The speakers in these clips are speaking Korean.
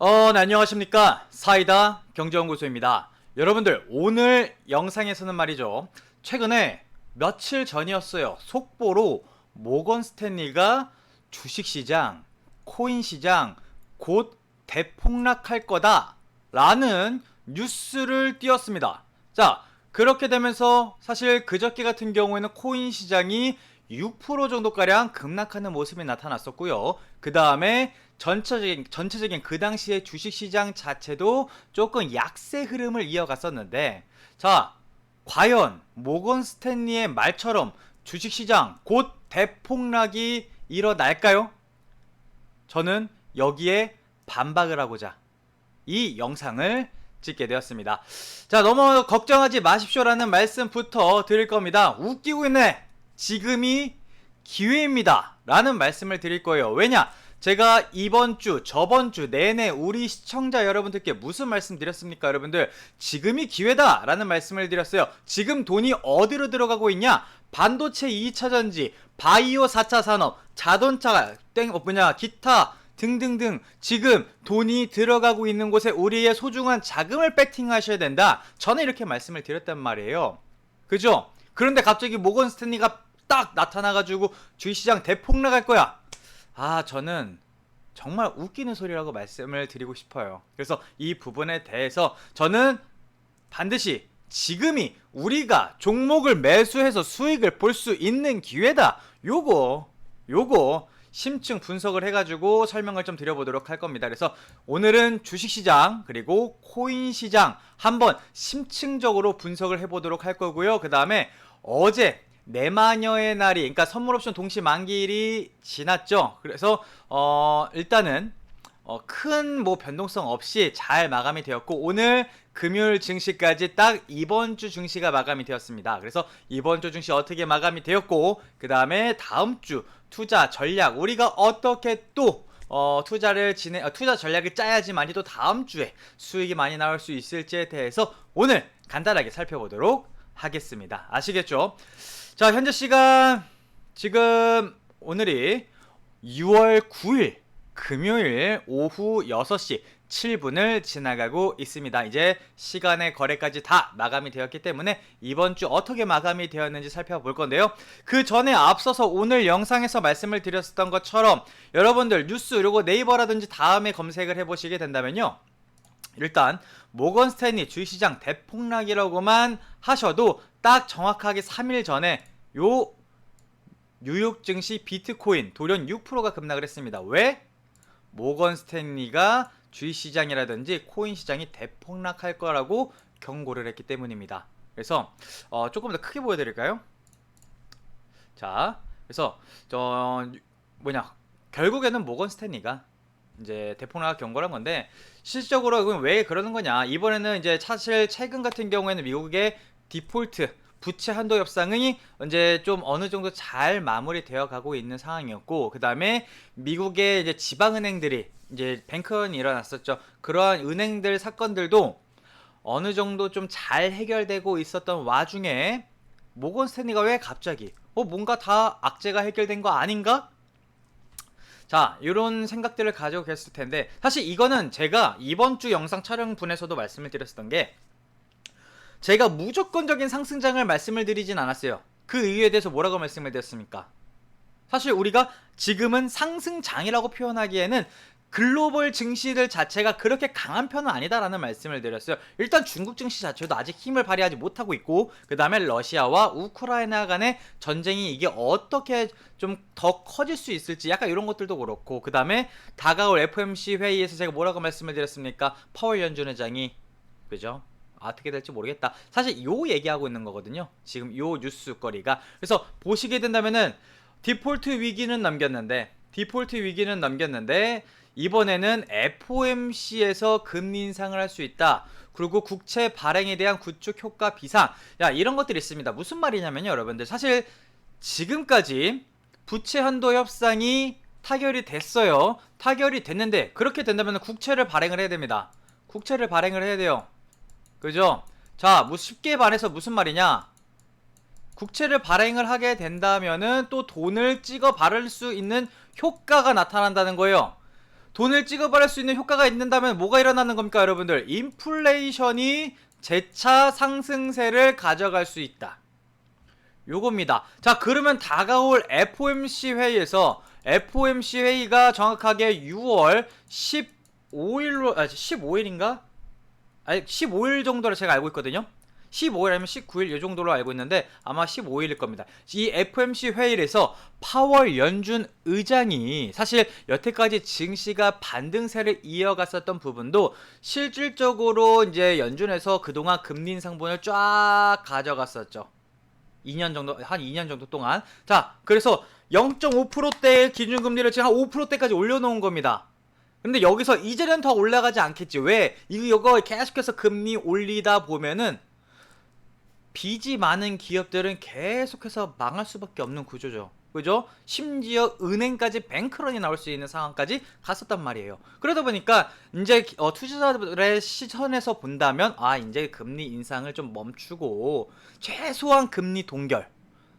네, 안녕하십니까. 사이다 경제연구소입니다. 여러분들, 오늘 영상에서는 말이죠. 최근에 며칠 전이었어요. 속보로 모건 스탠리가 주식시장, 코인시장 곧 대폭락할 거다 라는 뉴스를 띄웠습니다. 자, 그렇게 되면서 사실 그저께 같은 경우에는 코인 시장이 6% 정도가량 급락하는 모습이 나타났었고요. 그 다음에 전체적인 그 당시의 주식시장 자체도 조금 약세 흐름을 이어갔었는데, 자, 과연 모건 스탠리의 말처럼 주식시장 곧 대폭락이 일어날까요? 저는 여기에 반박을 하고자 이 영상을 찍게 되었습니다. 자, 너무 걱정하지 마십시오라는 말씀부터 드릴 겁니다. 웃기고 있네. 지금이 기회입니다 라는 말씀을 드릴 거예요. 왜냐? 제가 이번 주, 저번 주 내내 우리 시청자 여러분들께 무슨 말씀 드렸습니까? 여러분들, 지금이 기회다 라는 말씀을 드렸어요. 지금 돈이 어디로 들어가고 있냐? 반도체 2차전지, 바이오 4차 산업, 자동차, 기타 등등등 지금 돈이 들어가고 있는 곳에 우리의 소중한 자금을 배팅하셔야 된다. 저는 이렇게 말씀을 드렸단 말이에요. 그죠? 그런데 갑자기 모건 스탠리가 딱 나타나가지고 주식시장 대폭락할 거야. 저는 정말 웃기는 소리라고 말씀을 드리고 싶어요. 그래서 이 부분에 대해서 저는 반드시 지금이 우리가 종목을 매수해서 수익을 볼 수 있는 기회다. 요거 심층 분석을 해가지고 설명을 좀 드려보도록 할 겁니다. 그래서 오늘은 주식시장 그리고 코인시장 한번 심층적으로 분석을 해보도록 할 거고요. 그 다음에 어제 내마녀의 날이, 그러니까 선물옵션 동시 만기일이 지났죠. 그래서 일단은 큰 뭐 변동성 없이 잘 마감이 되었고, 오늘 금요일 증시까지 딱 이번 주 증시가 마감이 되었습니다. 그래서 이번 주 증시 어떻게 마감이 되었고, 그 다음에 다음 주 투자 전략, 우리가 어떻게 또 투자 전략을 짜야지만이 또 다음 주에 수익이 많이 나올 수 있을지에 대해서 오늘 간단하게 살펴보도록 하겠습니다. 아시겠죠? 자, 현재 시간 지금 오늘이 6월 9일 금요일 오후 6시 7분을 지나가고 있습니다. 이제 시간의 거래까지 다 마감이 되었기 때문에 이번 주 어떻게 마감이 되었는지 살펴볼 건데요. 그 전에 앞서서 오늘 영상에서 말씀을 드렸던 것처럼 여러분들 뉴스 그리고 네이버라든지 다음에 검색을 해보시게 된다면요, 일단 모건 스탠리 주식시장 대폭락이라고만 하셔도 딱 정확하게 3일 전에 요 뉴욕 증시 비트코인 돌연 6%가 급락을 했습니다. 왜? 모건 스탠리가 주식시장이라든지 코인시장이 대폭락할 거라고 경고를 했기 때문입니다. 그래서 조금 더 크게 보여드릴까요? 자, 그래서 결국에는 모건 스탠리가 이제 대폭락 경고를 한 건데, 실질적으로 왜 그러는 거냐? 이번에는 이제 사실 최근 같은 경우에는 미국의 디폴트 부채 한도 협상이 이제 좀 어느 정도 잘 마무리되어 가고 있는 상황이었고, 그 다음에 미국의 이제 지방은행들이 이제 뱅크런이 일어났었죠. 그러한 은행들 사건들도 어느 정도 좀 잘 해결되고 있었던 와중에 모건 스탠리가 왜 갑자기 뭔가 다 악재가 해결된 거 아닌가? 자, 이런 생각들을 가지고 계셨을 텐데, 사실 이거는 제가 이번 주 영상 촬영 분에서도 말씀을 드렸었던 게, 제가 무조건적인 상승장을 말씀을 드리진 않았어요. 그 이유에 대해서 뭐라고 말씀을 드렸습니까? 사실 우리가 지금은 상승장이라고 표현하기에는 글로벌 증시들 자체가 그렇게 강한 편은 아니다라는 말씀을 드렸어요. 일단 중국 증시 자체도 아직 힘을 발휘하지 못하고 있고, 그 다음에 러시아와 우크라이나 간의 전쟁이 이게 어떻게 좀 더 커질 수 있을지 약간 이런 것들도 그렇고, 그 다음에 다가올 FOMC 회의에서 제가 뭐라고 말씀을 드렸습니까? 파월 연준 의장이, 그죠? 어떻게 될지 모르겠다. 사실 요 얘기하고 있는 거거든요, 지금 요 뉴스거리가. 그래서 보시게 된다면은 디폴트 위기는 넘겼는데 이번에는 FOMC에서 금리 인상을 할 수 있다. 그리고 국채 발행에 대한 구축 효과 비상. 이런 것들이 있습니다. 무슨 말이냐면요, 여러분들. 사실 지금까지 부채 한도 협상이 타결이 됐어요. 타결이 됐는데, 그렇게 된다면 국채를 발행을 해야 됩니다. 국채를 발행을 해야 돼요. 그죠? 자, 쉽게 말해서 무슨 말이냐? 국채를 발행을 하게 된다면은 또 돈을 찍어 바를 수 있는 효과가 나타난다는 거예요. 돈을 찍어버릴 수 있는 효과가 있는다면 뭐가 일어나는 겁니까, 여러분들? 인플레이션이 재차 상승세를 가져갈 수 있다. 요겁니다. 자, 그러면 다가올 FOMC 회의에서 FOMC 회의가 정확하게 6월 15일로 15일인가? 아니 15일 정도로 제가 알고 있거든요. 15일 아니면 19일 이 정도로 알고 있는데 아마 15일일 겁니다. 이 FOMC 회의에서 파월 연준 의장이 사실 여태까지 증시가 반등세를 이어갔었던 부분도 실질적으로 이제 연준에서 그동안 금리 인상분을 쫙 가져갔었죠. 2년 정도, 한 2년 정도 동안. 자, 그래서 0.5%대의 기준금리를 지금 한 5%대까지 올려놓은 겁니다. 근데 여기서 이제는 더 올라가지 않겠지. 왜? 이거 계속해서 금리 올리다 보면은 빚이 많은 기업들은 계속해서 망할 수밖에 없는 구조죠. 그죠? 심지어 은행까지 뱅크런이 나올 수 있는 상황까지 갔었단 말이에요. 그러다 보니까 이제 투자자들의 시선에서 본다면 이제 금리 인상을 좀 멈추고 최소한 금리 동결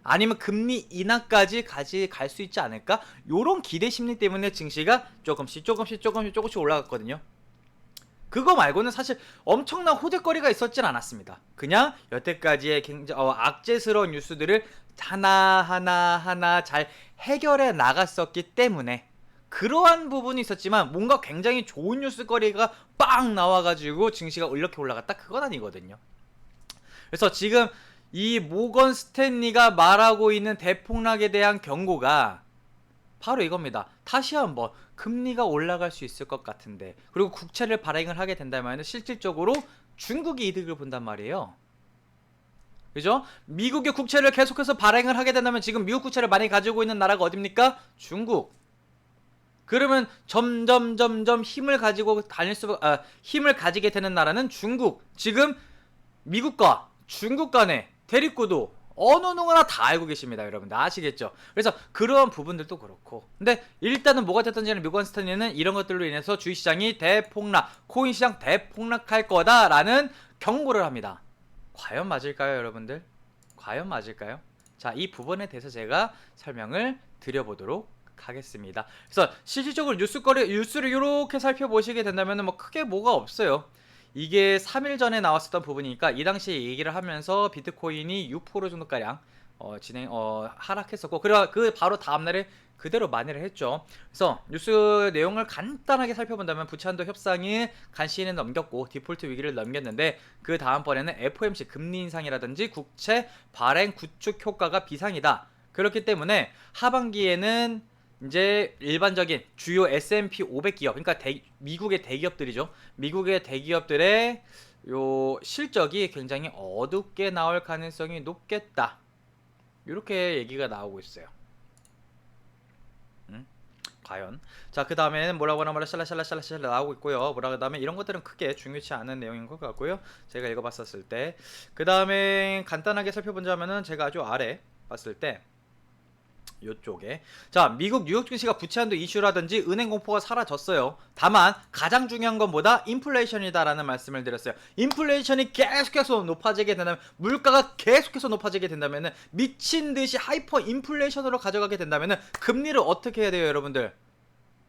아니면 금리 인하까지 갈 수 있지 않을까? 요런 기대 심리 때문에 증시가 조금씩 올라갔거든요. 그거 말고는 사실 엄청난 호재거리가 있었진 않았습니다. 그냥 여태까지의 굉장히 악재스러운 뉴스들을 하나하나 잘 해결해 나갔었기 때문에 그러한 부분이 있었지만 뭔가 굉장히 좋은 뉴스거리가 빵 나와가지고 증시가 이렇게 올라갔다? 그건 아니거든요. 그래서 지금 이 모건 스탠리가 말하고 있는 대폭락에 대한 경고가 바로 이겁니다. 다시 한번 금리가 올라갈 수 있을 것 같은데, 그리고 국채를 발행을 하게 된다면 실질적으로 중국이 이득을 본단 말이에요. 그죠? 미국의 국채를 계속해서 발행을 하게 된다면 지금 미국 국채를 많이 가지고 있는 나라가 어딥니까? 중국. 그러면 점점 힘을 가지게 되는 나라는 중국. 지금 미국과 중국 간의 대립구도 어느 누구나 다 알고 계십니다, 여러분들. 아시겠죠? 그래서 그러한 부분들도 그렇고. 근데 일단은 뭐가 됐든지는 모건 스탠리는 이런 것들로 인해서 주식시장이 대폭락, 코인시장 대폭락할 거다라는 경고를 합니다. 과연 맞을까요, 여러분들? 과연 맞을까요? 자, 이 부분에 대해서 제가 설명을 드려보도록 하겠습니다. 그래서 실질적으로 뉴스를 이렇게 살펴보시게 된다면 뭐 크게 뭐가 없어요. 이게 3일 전에 나왔었던 부분이니까 이 당시에 얘기를 하면서 비트코인이 6% 정도가량 하락했었고, 그리고 그 바로 다음날에 그대로 만회를 했죠. 그래서 뉴스 내용을 간단하게 살펴본다면 부채한도 협상이 간신히 넘겼고 디폴트 위기를 넘겼는데, 그 다음번에는 FOMC 금리 인상이라든지 국채 발행 구축 효과가 비상이다. 그렇기 때문에 하반기에는 이제 일반적인 주요 S&P 500 기업, 그러니까 미국의 대기업들이죠. 미국의 대기업들의 요 실적이 굉장히 어둡게 나올 가능성이 높겠다. 이렇게 얘기가 나오고 있어요. 과연. 자, 그 다음에는 뭐라고 샬라샬라 나오고 있고요. 그 다음에 이런 것들은 크게 중요치 않은 내용인 것 같고요. 제가 읽어봤었을 때. 그 다음에 간단하게 살펴본다면은 제가 아주 아래 봤을 때 요쪽에, 자, 미국 뉴욕 증시가 부채 한도 이슈라든지 은행 공포가 사라졌어요. 다만 가장 중요한 건 뭐다? 인플레이션이다라는 말씀을 드렸어요. 인플레이션이 계속해서 높아지게 된다면, 물가가 계속해서 높아지게 된다면은, 미친듯이 하이퍼 인플레이션으로 가져가게 된다면은 금리를 어떻게 해야 돼요, 여러분들?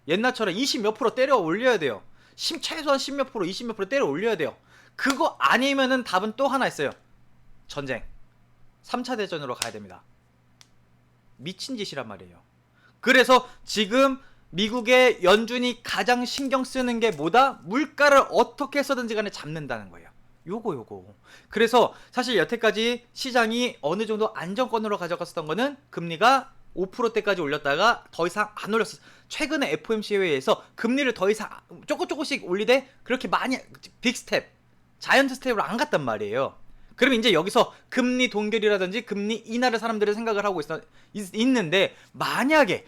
옛날처럼 20 몇 프로 때려 올려야 돼요. 최소한 10 몇 프로, 20 몇 프로 때려 올려야 돼요. 그거 아니면은 답은 또 하나 있어요. 전쟁. 3차 대전으로 가야 됩니다. 미친 짓이란 말이에요. 그래서 지금 미국의 연준이 가장 신경 쓰는 게 뭐다? 물가를 어떻게 해서든지 간에 잡는다는 거예요. 요거. 그래서 사실 여태까지 시장이 어느 정도 안정권으로 가져갔었던 거는 금리가 5%대까지 올렸다가 더 이상 안 올렸어. 최근에 FOMC 회의에서 금리를 더 이상 조금씩 올리되 그렇게 많이 빅 스텝, 자이언트 스텝으로 안 갔단 말이에요. 그럼 이제 여기서 금리 동결이라든지 금리 인하를 사람들이 생각을 하고 있는데, 만약에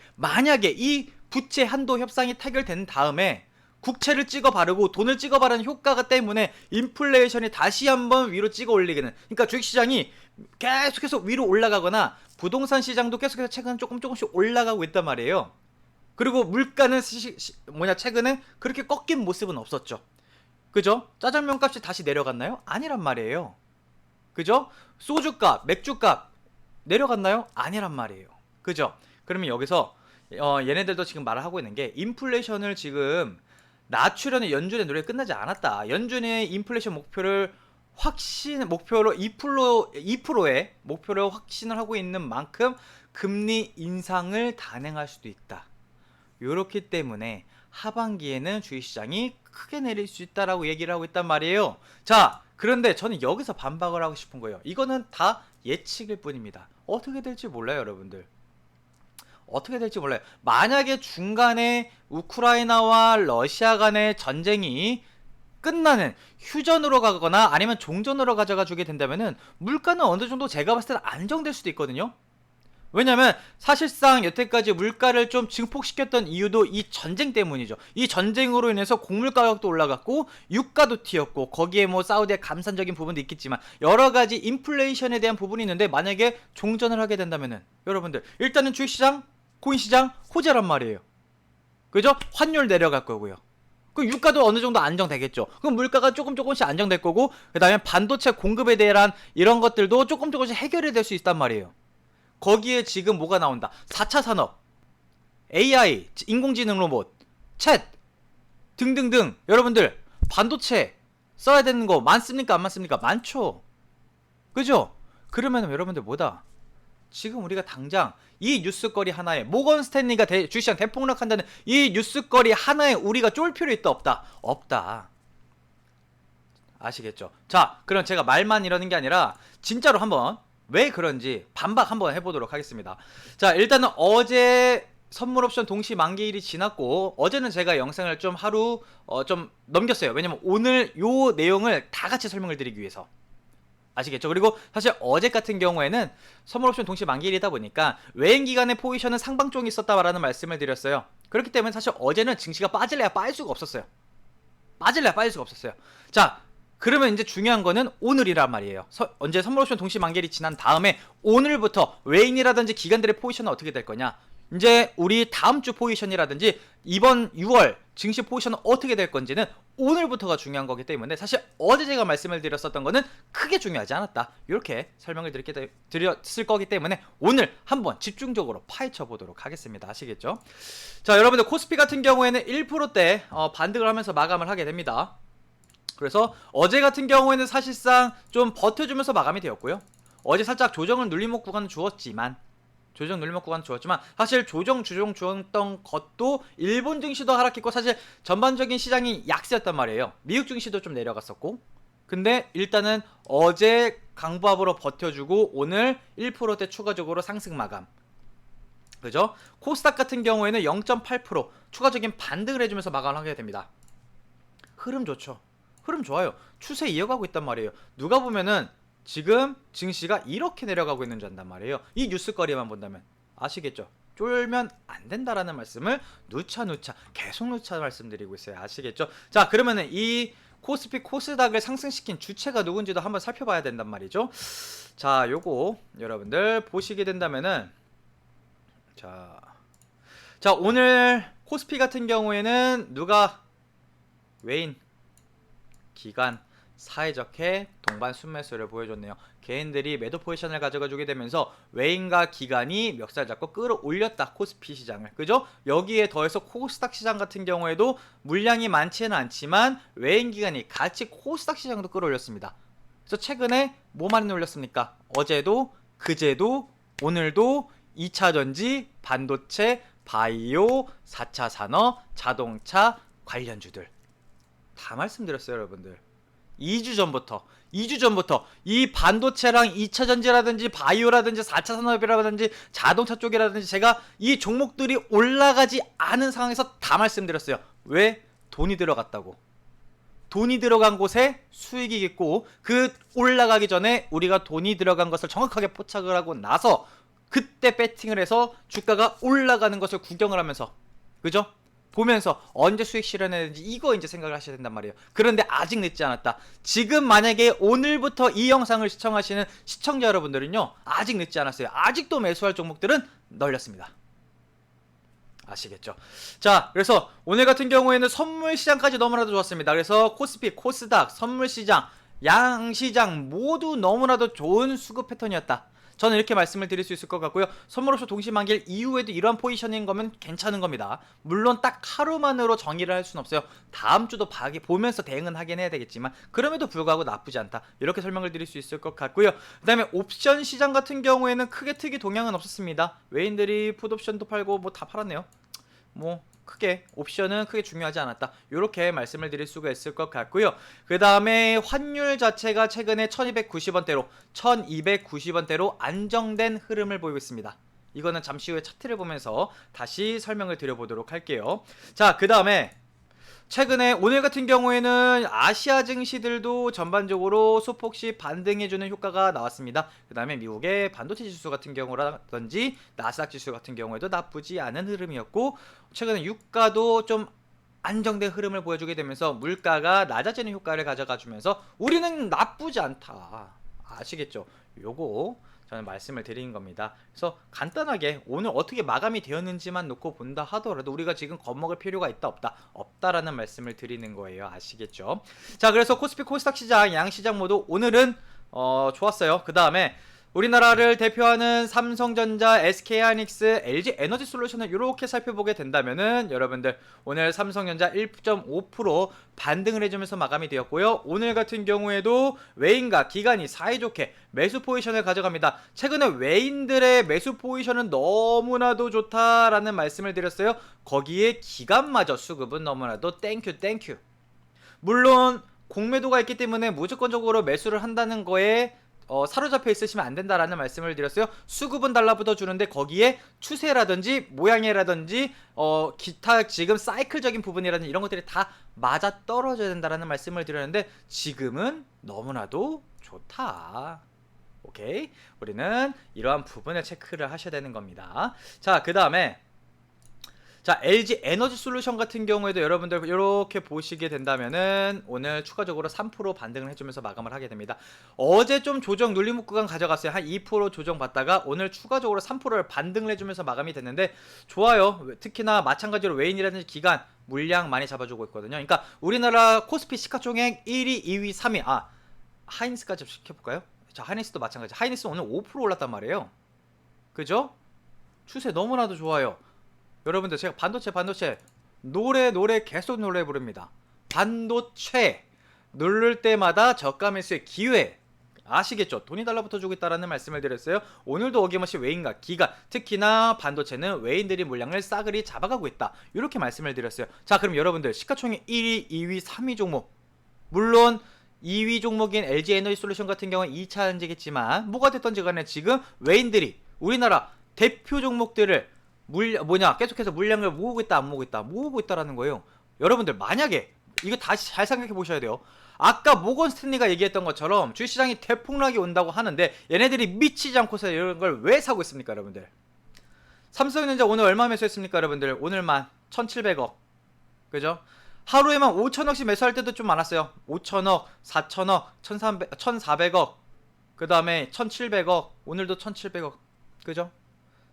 이 부채 한도 협상이 타결된 다음에 국채를 찍어 바르고 돈을 찍어 바르는 효과가 때문에 인플레이션이 다시 한번 위로 찍어 올리기는, 그러니까 주식시장이 계속해서 위로 올라가거나 부동산 시장도 계속해서 최근 조금씩 올라가고 있단 말이에요. 그리고 물가는 최근에 그렇게 꺾인 모습은 없었죠. 그죠? 짜장면 값이 다시 내려갔나요? 아니란 말이에요. 그죠? 소주값, 맥주값 내려갔나요? 아니란 말이에요. 그죠? 그러면 여기서 얘네들도 지금 말을 하고 있는 게 인플레이션을 지금 낮추려는 연준의 노력이 끝나지 않았다. 연준의 인플레이션 목표를 목표로 2%의 목표를 확신을 하고 있는 만큼 금리 인상을 단행할 수도 있다. 요렇기 때문에 하반기에는 주식시장이 크게 내릴 수 있다라고 얘기를 하고 있단 말이에요. 자, 그런데 저는 여기서 반박을 하고 싶은 거예요. 이거는 다 예측일 뿐입니다. 어떻게 될지 몰라요, 여러분들. 어떻게 될지 몰라요. 만약에 중간에 우크라이나와 러시아 간의 전쟁이 끝나는 휴전으로 가거나 아니면 종전으로 가져가 주게 된다면은 물가는 어느 정도 제가 봤을 때는 안정될 수도 있거든요. 왜냐면 사실상 여태까지 물가를 좀 증폭시켰던 이유도 이 전쟁 때문이죠. 이 전쟁으로 인해서 곡물 가격도 올라갔고 유가도 튀었고 거기에 뭐 사우디의 감산적인 부분도 있겠지만 여러 가지 인플레이션에 대한 부분이 있는데 만약에 종전을 하게 된다면은 여러분들 일단은 주식시장, 코인시장 호재란 말이에요. 그죠? 환율 내려갈 거고요. 그 유가도 어느 정도 안정되겠죠. 그럼 물가가 조금씩 안정될 거고 그 다음에 반도체 공급에 대한 이런 것들도 조금씩 해결이 될 수 있단 말이에요. 거기에 지금 뭐가 나온다? 4차 산업, AI, 인공지능 로봇, 챗 등등등 여러분들 반도체 써야 되는 거 많습니까? 안 많습니까? 많죠. 그죠? 그러면 여러분들 뭐다? 지금 우리가 당장 이 뉴스거리 하나에 모건 스탠리가 주식시장 대폭락한다는 이 뉴스거리 하나에 우리가 쫄 필요 있다 없다? 없다. 아시겠죠? 자, 그럼 제가 말만 이러는 게 아니라 진짜로 한번 왜 그런지 반박 한번 해보도록 하겠습니다. 자, 일단은 어제 선물 옵션 동시 만기일이 지났고 어제는 제가 영상을 좀 하루 좀 넘겼어요. 왜냐면 오늘 요 내용을 다 같이 설명을 드리기 위해서. 아시겠죠? 그리고 사실 어제 같은 경우에는 선물 옵션 동시 만기일이다 보니까 외인 기간의 포지션은 상방 쪽이 있었다라는 말씀을 드렸어요. 그렇기 때문에 사실 어제는 증시가 빠질래야 빠질 수가 없었어요. 빠질래야 빠질 수가 없었어요. 자, 그러면 이제 중요한 거는 오늘이란 말이에요. 언제 선물 옵션 동시 만기일이 지난 다음에 오늘부터 외인이라든지 기관들의 포지션은 어떻게 될 거냐? 이제 우리 다음 주 포지션이라든지 이번 6월 증시 포지션은 어떻게 될 건지는 오늘부터가 중요한 거기 때문에 사실 어제 제가 말씀을 드렸었던 거는 크게 중요하지 않았다. 이렇게 설명을 드렸을 거기 때문에 오늘 한번 집중적으로 파헤쳐 보도록 하겠습니다. 아시겠죠? 자, 여러분들 코스피 같은 경우에는 1%대 반등을 하면서 마감을 하게 됩니다. 그래서 어제 같은 경우에는 사실상 좀 버텨주면서 마감이 되었고요. 어제 살짝 조정을 눌림목 구간을 주었지만 사실 주었던 것도 일본 증시도 하락했고 사실 전반적인 시장이 약세였단 말이에요. 미국 증시도 좀 내려갔었고 근데 일단은 어제 강보합으로 버텨주고 오늘 1%대 추가적으로 상승 마감. 그죠? 코스닥 같은 경우에는 0.8% 추가적인 반등을 해주면서 마감을 하게 됩니다. 흐름 좋죠. 흐름 좋아요. 추세 이어가고 있단 말이에요. 누가 보면은 지금 증시가 이렇게 내려가고 있는 줄 안단 말이에요. 이 뉴스거리만 본다면 아시겠죠? 쫄면 안 된다라는 말씀을 계속 말씀드리고 있어요. 아시겠죠? 자, 그러면은 이 코스피 코스닥을 상승시킨 주체가 누군지도 한번 살펴봐야 된단 말이죠. 자, 요거 여러분들 보시게 된다면은 자 오늘 코스피 같은 경우에는 누가 외인 기관 사이좋게 동반 순매수를 보여줬네요. 개인들이 매도 포지션을 가져가 주게 되면서 외인과 기관이 멱살 잡고 끌어올렸다. 코스피 시장을. 그죠? 여기에 더해서 코스닥 시장 같은 경우에도 물량이 많지는 않지만 외인 기관이 같이 코스닥 시장도 끌어올렸습니다. 그래서 최근에 뭐 많이 올렸습니까? 어제도 그제도 오늘도 2차전지, 반도체, 바이오, 4차 산업, 자동차 관련주들 다 말씀드렸어요, 여러분들. 2주 전부터 이 반도체랑 2차전지라든지 바이오라든지 4차 산업이라든지 자동차 쪽이라든지 제가 이 종목들이 올라가지 않은 상황에서 다 말씀드렸어요. 왜? 돈이 들어갔다고. 돈이 들어간 곳에 수익이 있고 그 올라가기 전에 우리가 돈이 들어간 것을 정확하게 포착을 하고 나서 그때 배팅을 해서 주가가 올라가는 것을 구경을 하면서 그죠? 보면서 언제 수익 실현해야 되는지 이거 이제 생각을 하셔야 된단 말이에요. 그런데 아직 늦지 않았다. 지금 만약에 오늘부터 이 영상을 시청하시는 시청자 여러분들은요 아직 늦지 않았어요. 아직도 매수할 종목들은 널렸습니다. 아시겠죠? 자, 그래서 오늘 같은 경우에는 선물시장까지 너무나도 좋았습니다. 그래서 코스피, 코스닥, 선물시장, 양시장 모두 너무나도 좋은 수급 패턴이었다. 저는 이렇게 말씀을 드릴 수 있을 것 같고요. 선물 옵션 동시만기일 이후에도 이러한 포지션인 거면 괜찮은 겁니다. 물론 딱 하루만으로 정의를 할 수는 없어요. 다음 주도 보면서 대응은 하긴 해야 되겠지만 그럼에도 불구하고 나쁘지 않다. 이렇게 설명을 드릴 수 있을 것 같고요. 그 다음에 옵션 시장 같은 경우에는 크게 특이 동향은 없었습니다. 외인들이 풋옵션도 팔고 뭐 다 팔았네요. 뭐 크게 옵션은 크게 중요하지 않았다. 이렇게 말씀을 드릴 수가 있을 것 같고요. 그 다음에 환율 자체가 최근에 1290원대로 1290원대로 안정된 흐름을 보이고 있습니다. 이거는 잠시 후에 차트를 보면서 다시 설명을 드려보도록 할게요. 자, 그 다음에 최근에 오늘 같은 경우에는 아시아 증시들도 전반적으로 소폭씩 반등해주는 효과가 나왔습니다. 그 다음에 미국의 반도체 지수 같은 경우라든지 나스닥 지수 같은 경우에도 나쁘지 않은 흐름이었고, 최근에 유가도 좀 안정된 흐름을 보여주게 되면서 물가가 낮아지는 효과를 가져가 주면서 우리는 나쁘지 않다. 아시겠죠? 요거 저는 말씀을 드린 겁니다. 그래서 간단하게 오늘 어떻게 마감이 되었는지만 놓고 본다 하더라도 우리가 지금 겁먹을 필요가 있다 없다? 없다라는 말씀을 드리는 거예요. 아시겠죠? 자, 그래서 코스피 코스닥 시장 양시장 모두 오늘은 좋았어요. 그 다음에 우리나라를 대표하는 삼성전자, SK하이닉스, LG에너지솔루션을 이렇게 살펴보게 된다면은 여러분들 오늘 삼성전자 1.5% 반등을 해주면서 마감이 되었고요. 오늘 같은 경우에도 외인과 기관이 사이좋게 매수 포지션을 가져갑니다. 최근에 외인들의 매수 포지션은 너무나도 좋다라는 말씀을 드렸어요. 거기에 기관마저 수급은 너무나도 땡큐. 물론 공매도가 있기 때문에 무조건적으로 매수를 한다는 거에 사로잡혀 있으시면 안 된다라는 말씀을 드렸어요. 수급은 달라붙어 주는데 거기에 추세라든지 모양이라든지 기타 지금 사이클적인 부분이라든지 이런 것들이 다 맞아 떨어져야 된다라는 말씀을 드렸는데 지금은 너무나도 좋다. 오케이? 우리는 이러한 부분을 체크를 하셔야 되는 겁니다. 자, 그 다음에 자, LG 에너지 솔루션 같은 경우에도 여러분들 이렇게 보시게 된다면은 오늘 추가적으로 3% 반등을 해주면서 마감을 하게 됩니다. 어제 좀 조정 눌림목 구간 가져갔어요. 한 2% 조정 받다가 오늘 추가적으로 3%를 반등을 해주면서 마감이 됐는데 좋아요. 특히나 마찬가지로 외인이라든지 기관 물량 많이 잡아주고 있거든요. 그러니까 우리나라 코스피 시가총액 1위, 2위, 3위 하이닉스까지 시켜볼까요? 자, 하이닉스도 마찬가지. 하이닉스 오늘 5% 올랐단 말이에요. 그죠? 추세 너무나도 좋아요. 여러분들 제가 반도체 노래 계속 노래 부릅니다. 반도체 누를 때마다 저가 매수의 기회 아시겠죠? 돈이 달라붙어 주고 있다라는 말씀을 드렸어요. 오늘도 어김없이 외인과 기관 특히나 반도체는 외인들이 물량을 싸그리 잡아가고 있다. 이렇게 말씀을 드렸어요. 자, 그럼 여러분들 시가총액 1위, 2위, 3위 종목 물론 2위 종목인 LG에너지솔루션 같은 경우는 2차 전지겠지만 뭐가 됐던지 간에 지금 외인들이 우리나라 대표 종목들을 계속해서 물량을 모으고 있다 안 모으고 있다 모으고 있다라는 거예요. 여러분들 만약에 이거 다시 잘 생각해 보셔야 돼요. 아까 모건 스탠리가 얘기했던 것처럼 주식시장이 대폭락이 온다고 하는데 얘네들이 미치지 않고서 이런 걸 왜 사고 있습니까? 여러분들 삼성전자 오늘 얼마 매수했습니까? 여러분들 오늘만 1700억 그죠? 하루에만 5천억씩 매수할 때도 좀 많았어요. 5천억, 4천억, 1400억 그 다음에 1700억 오늘도 1700억 그죠?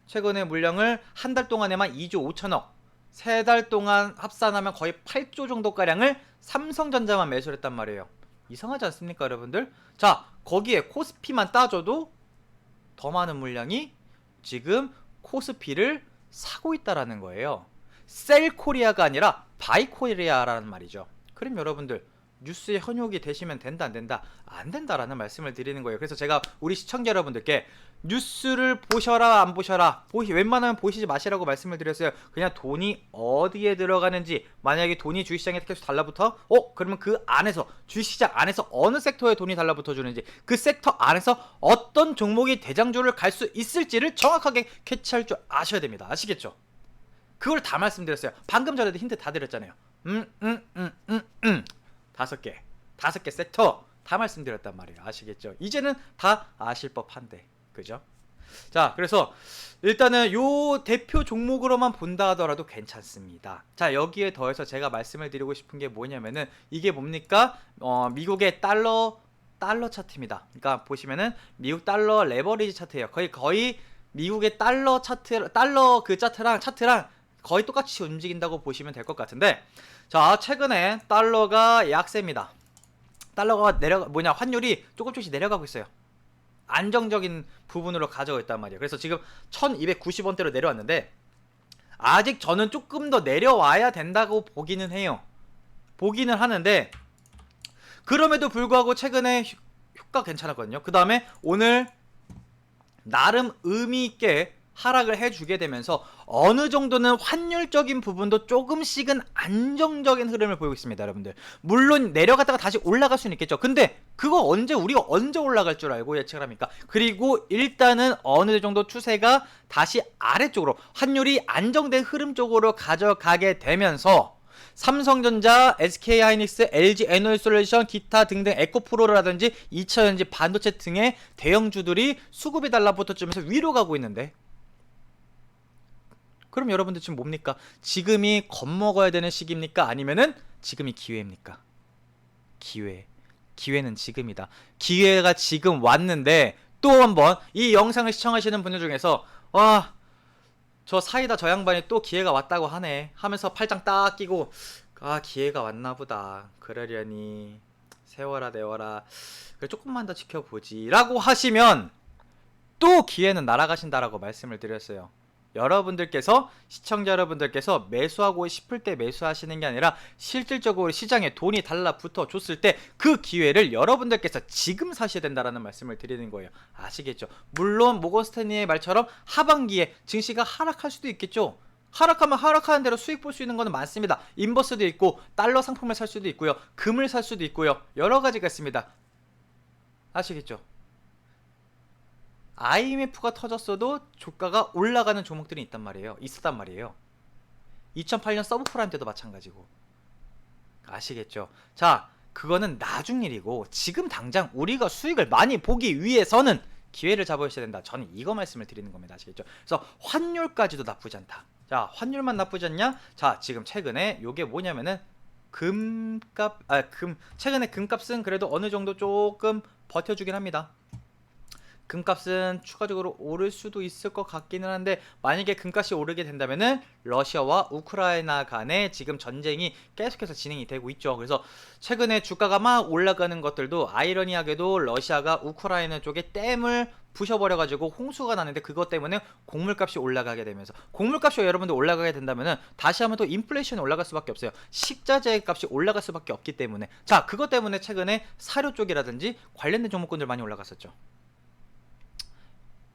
최근에 물량을 한 달 동안에만 2조 5천억 3달 동안 합산하면 거의 8조 정도가량을 삼성전자만 매수를 했단 말이에요. 이상하지 않습니까 여러분들? 자, 거기에 코스피만 따져도 더 많은 물량이 지금 코스피를 사고 있다라는 거예요. 셀 코리아가 아니라 바이 코리아라는 말이죠. 그럼 여러분들 뉴스에 현혹이 되시면 된다 안 된다? 안 된다라는 말씀을 드리는 거예요. 그래서 제가 우리 시청자 여러분들께 뉴스를 보셔라 안 보셔라 웬만하면 보시지 마시라고 말씀을 드렸어요. 그냥 돈이 어디에 들어가는지 만약에 돈이 주식시장에 계속 달라붙어? 그러면 그 안에서 주식시장 안에서 어느 섹터에 돈이 달라붙어 주는지 그 섹터 안에서 어떤 종목이 대장주를 갈 수 있을지를 정확하게 캐치할 줄 아셔야 됩니다. 아시겠죠? 그걸 다 말씀드렸어요. 방금 전에도 힌트 다 드렸잖아요. 5개 섹터 다 말씀드렸단 말이에요. 아시겠죠? 이제는 다 아실 법한데 그죠? 자, 그래서 일단은 요 대표 종목으로만 본다 하더라도 괜찮습니다. 자, 여기에 더해서 제가 말씀을 드리고 싶은 게 뭐냐면은 이게 뭡니까? 미국의 달러 차트입니다. 그러니까 보시면은 미국 달러 레버리지 차트예요. 거의 미국의 달러 그 차트랑 거의 똑같이 움직인다고 보시면 될 것 같은데, 자, 최근에 달러가 약세입니다. 달러가 환율이 조금씩 내려가고 있어요. 안정적인 부분으로 가져가 있단 말이에요. 그래서 지금 1290원대로 내려왔는데 아직 저는 조금 더 내려와야 된다고 보기는 해요. 보기는 하는데 그럼에도 불구하고 최근에 효과 괜찮았거든요. 그 다음에 오늘 나름 의미있게 하락을 해주게 되면서 어느 정도는 환율적인 부분도 조금씩은 안정적인 흐름을 보이고 있습니다, 여러분들. 물론 내려갔다가 다시 올라갈 수는 있겠죠. 근데 그거 우리가 언제 올라갈 줄 알고 예측을 합니까? 그리고 일단은 어느 정도 추세가 다시 아래쪽으로 환율이 안정된 흐름 쪽으로 가져가게 되면서 삼성전자, SK하이닉스, LG 에너지솔루션, 기타 등등 에코프로라든지 2차전지, 반도체 등의 대형주들이 수급이 달라붙어주면서 위로 가고 있는데 그럼 여러분들 지금 뭡니까? 지금이 겁먹어야 되는 시기입니까? 아니면은 지금이 기회입니까? 기회는 지금이다. 기회가 지금 왔는데 또 한번 이 영상을 시청하시는 분들 중에서 와, 저 사이다 저 양반이 또 기회가 왔다고 하네 하면서 팔짱 딱 끼고 아, 기회가 왔나 보다. 그러려니 세워라 내워라. 그래, 조금만 더 지켜보지 라고 하시면 또 기회는 날아가신다라고 말씀을 드렸어요. 여러분들께서, 시청자 여러분들께서 매수하고 싶을 때 매수하시는 게 아니라 실질적으로 시장에 돈이 달라붙어 줬을 때 그 기회를 여러분들께서 지금 사셔야 된다라는 말씀을 드리는 거예요. 아시겠죠? 물론 모건스탠리의 말처럼 하반기에 증시가 하락할 수도 있겠죠. 하락하면 하락하는 대로 수익 볼 수 있는 거는 많습니다. 인버스도 있고 달러 상품을 살 수도 있고요. 금을 살 수도 있고요. 여러 가지가 있습니다. 아시겠죠? IMF가 터졌어도 주가가 올라가는 종목들이 있었단 말이에요. 2008년 서브프라임 때도 마찬가지고. 아시겠죠? 자, 그거는 나중 일이고 지금 당장 우리가 수익을 많이 보기 위해서는 기회를 잡으셔야 된다. 저는 이거 말씀을 드리는 겁니다. 아시겠죠? 그래서 환율까지도 나쁘지 않다. 자, 환율만 나쁘지 않냐? 자, 지금 최근에 요게 뭐냐면은 최근에 금값은 그래도 어느 정도 조금 버텨주긴 합니다. 금값은 추가적으로 오를 수도 있을 것 같기는 한데 만약에 금값이 오르게 된다면은 러시아와 우크라이나 간에 지금 전쟁이 계속해서 진행이 되고 있죠. 그래서 최근에 주가가 막 올라가는 것들도 아이러니하게도 러시아가 우크라이나 쪽에 댐을 부셔버려가지고 홍수가 나는데 그것 때문에 곡물값이 올라가게 되면서 곡물값이 여러분들 올라가게 된다면은 다시 한번 또 인플레이션이 올라갈 수밖에 없어요. 식자재 값이 올라갈 수밖에 없기 때문에 자, 그것 때문에 최근에 사료 쪽이라든지 관련된 종목군들 많이 올라갔었죠.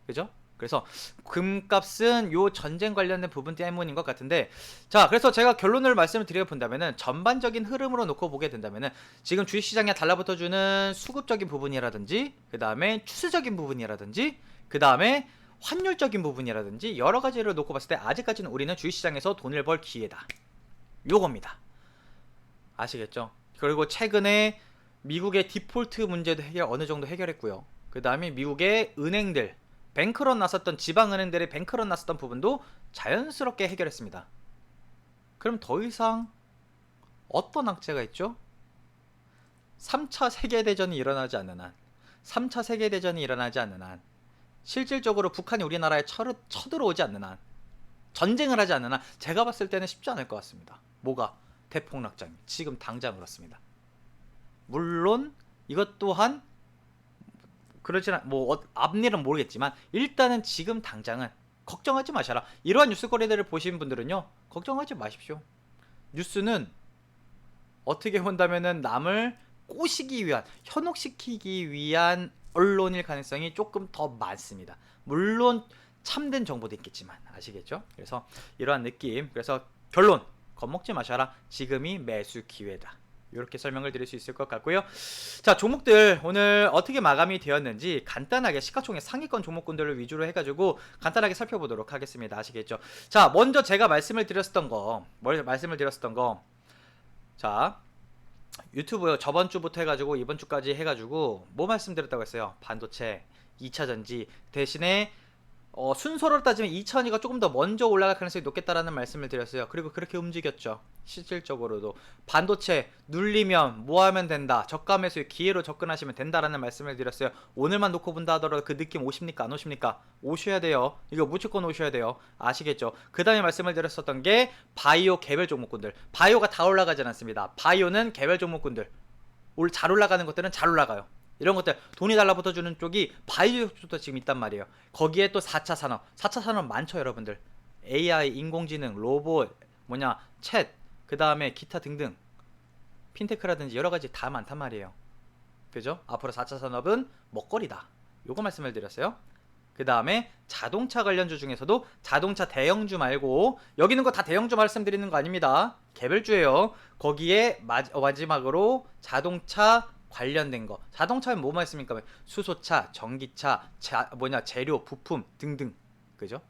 그죠? 그래서 금값은 요 전쟁 관련된 부분 때문인 것 같은데 자, 그래서 제가 결론을 말씀을 드려본다면은 전반적인 흐름으로 놓고 보게 된다면은 지금 주식시장에 달라붙어주는 수급적인 부분이라든지 그 다음에 추세적인 부분이라든지 그 다음에 환율적인 부분이라든지 여러 가지를 놓고 봤을 때 아직까지는 우리는 주식시장에서 돈을 벌 기회다. 요겁니다. 아시겠죠? 그리고 최근에 미국의 디폴트 문제도 어느 정도 해결했고요. 그 다음에 미국의 은행들 뱅크런 났었던 지방은행들의 뱅크런 났었던 부분도 자연스럽게 해결했습니다. 그럼 더 이상 어떤 악재가 있죠? 3차 세계대전이 일어나지 않는 한 3차 세계대전이 일어나지 않는 한 실질적으로 북한이 우리나라에 쳐들어오지 않는 한 전쟁을 하지 않는 한 제가 봤을 때는 쉽지 않을 것 같습니다. 뭐가? 대폭락장이 지금 당장 그렇습니다. 물론 이것 또한 그렇지는 앞일은 모르겠지만 일단은 지금 당장은 걱정하지 마셔라. 이러한 뉴스거리들을 보신 분들은요 걱정하지 마십시오. 뉴스는 어떻게 본다면은 남을 꼬시기 위한, 현혹시키기 위한 언론일 가능성이 조금 더 많습니다. 물론 참된 정보도 있겠지만 아시겠죠? 그래서 이러한 느낌. 그래서 결론 겁먹지 마셔라. 지금이 매수 기회다. 이렇게 설명을 드릴 수 있을 것 같고요. 자, 종목들 오늘 어떻게 마감이 되었는지 간단하게 시가총액 상위권 종목군들을 위주로 해가지고 간단하게 살펴보도록 하겠습니다. 아시겠죠? 자, 먼저 제가 말씀을 드렸었던 거 자, 유튜브 저번 주부터 해가지고 이번 주까지 해가지고 뭐 말씀드렸다고 했어요? 반도체, 2차전지 대신에 순서로 따지면 2차전지가 조금 더 먼저 올라갈 가능성이 높겠다라는 말씀을 드렸어요. 그리고 그렇게 움직였죠. 실질적으로도 반도체 눌리면 뭐 하면 된다, 저가 매수의 기회로 접근하시면 된다라는 말씀을 드렸어요. 오늘만 놓고 본다 하더라도 그 느낌 오십니까? 안 오십니까? 오셔야 돼요. 이거 무조건 오셔야 돼요. 아시겠죠? 그 다음에 말씀을 드렸었던 게 바이오 개별 종목군들. 바이오가 다 올라가진 않습니다. 바이오는 개별 종목군들 잘 올라가는 것들은 잘 올라가요. 이런 것들 돈이 달라붙어주는 쪽이 바이오 쪽도 지금 있단 말이에요. 거기에 또 4차 산업, 4차 산업 많죠 여러분들. AI, 인공지능, 로봇, 챗, 그 다음에 기타 등등 핀테크라든지 여러가지 다 많단 말이에요. 그죠? 앞으로 4차 산업은 먹거리다, 요거 말씀을 드렸어요. 그 다음에 자동차 관련주 중에서도 자동차 대형주 말고, 여기 있는 거 다 대형주 말씀드리는 거 아닙니다. 개별주예요. 거기에 마지막으로 자동차 관련된 거. 자동차는 뭐만 있습니까? 수소차, 전기차, 재료, 부품 등등. 그죠?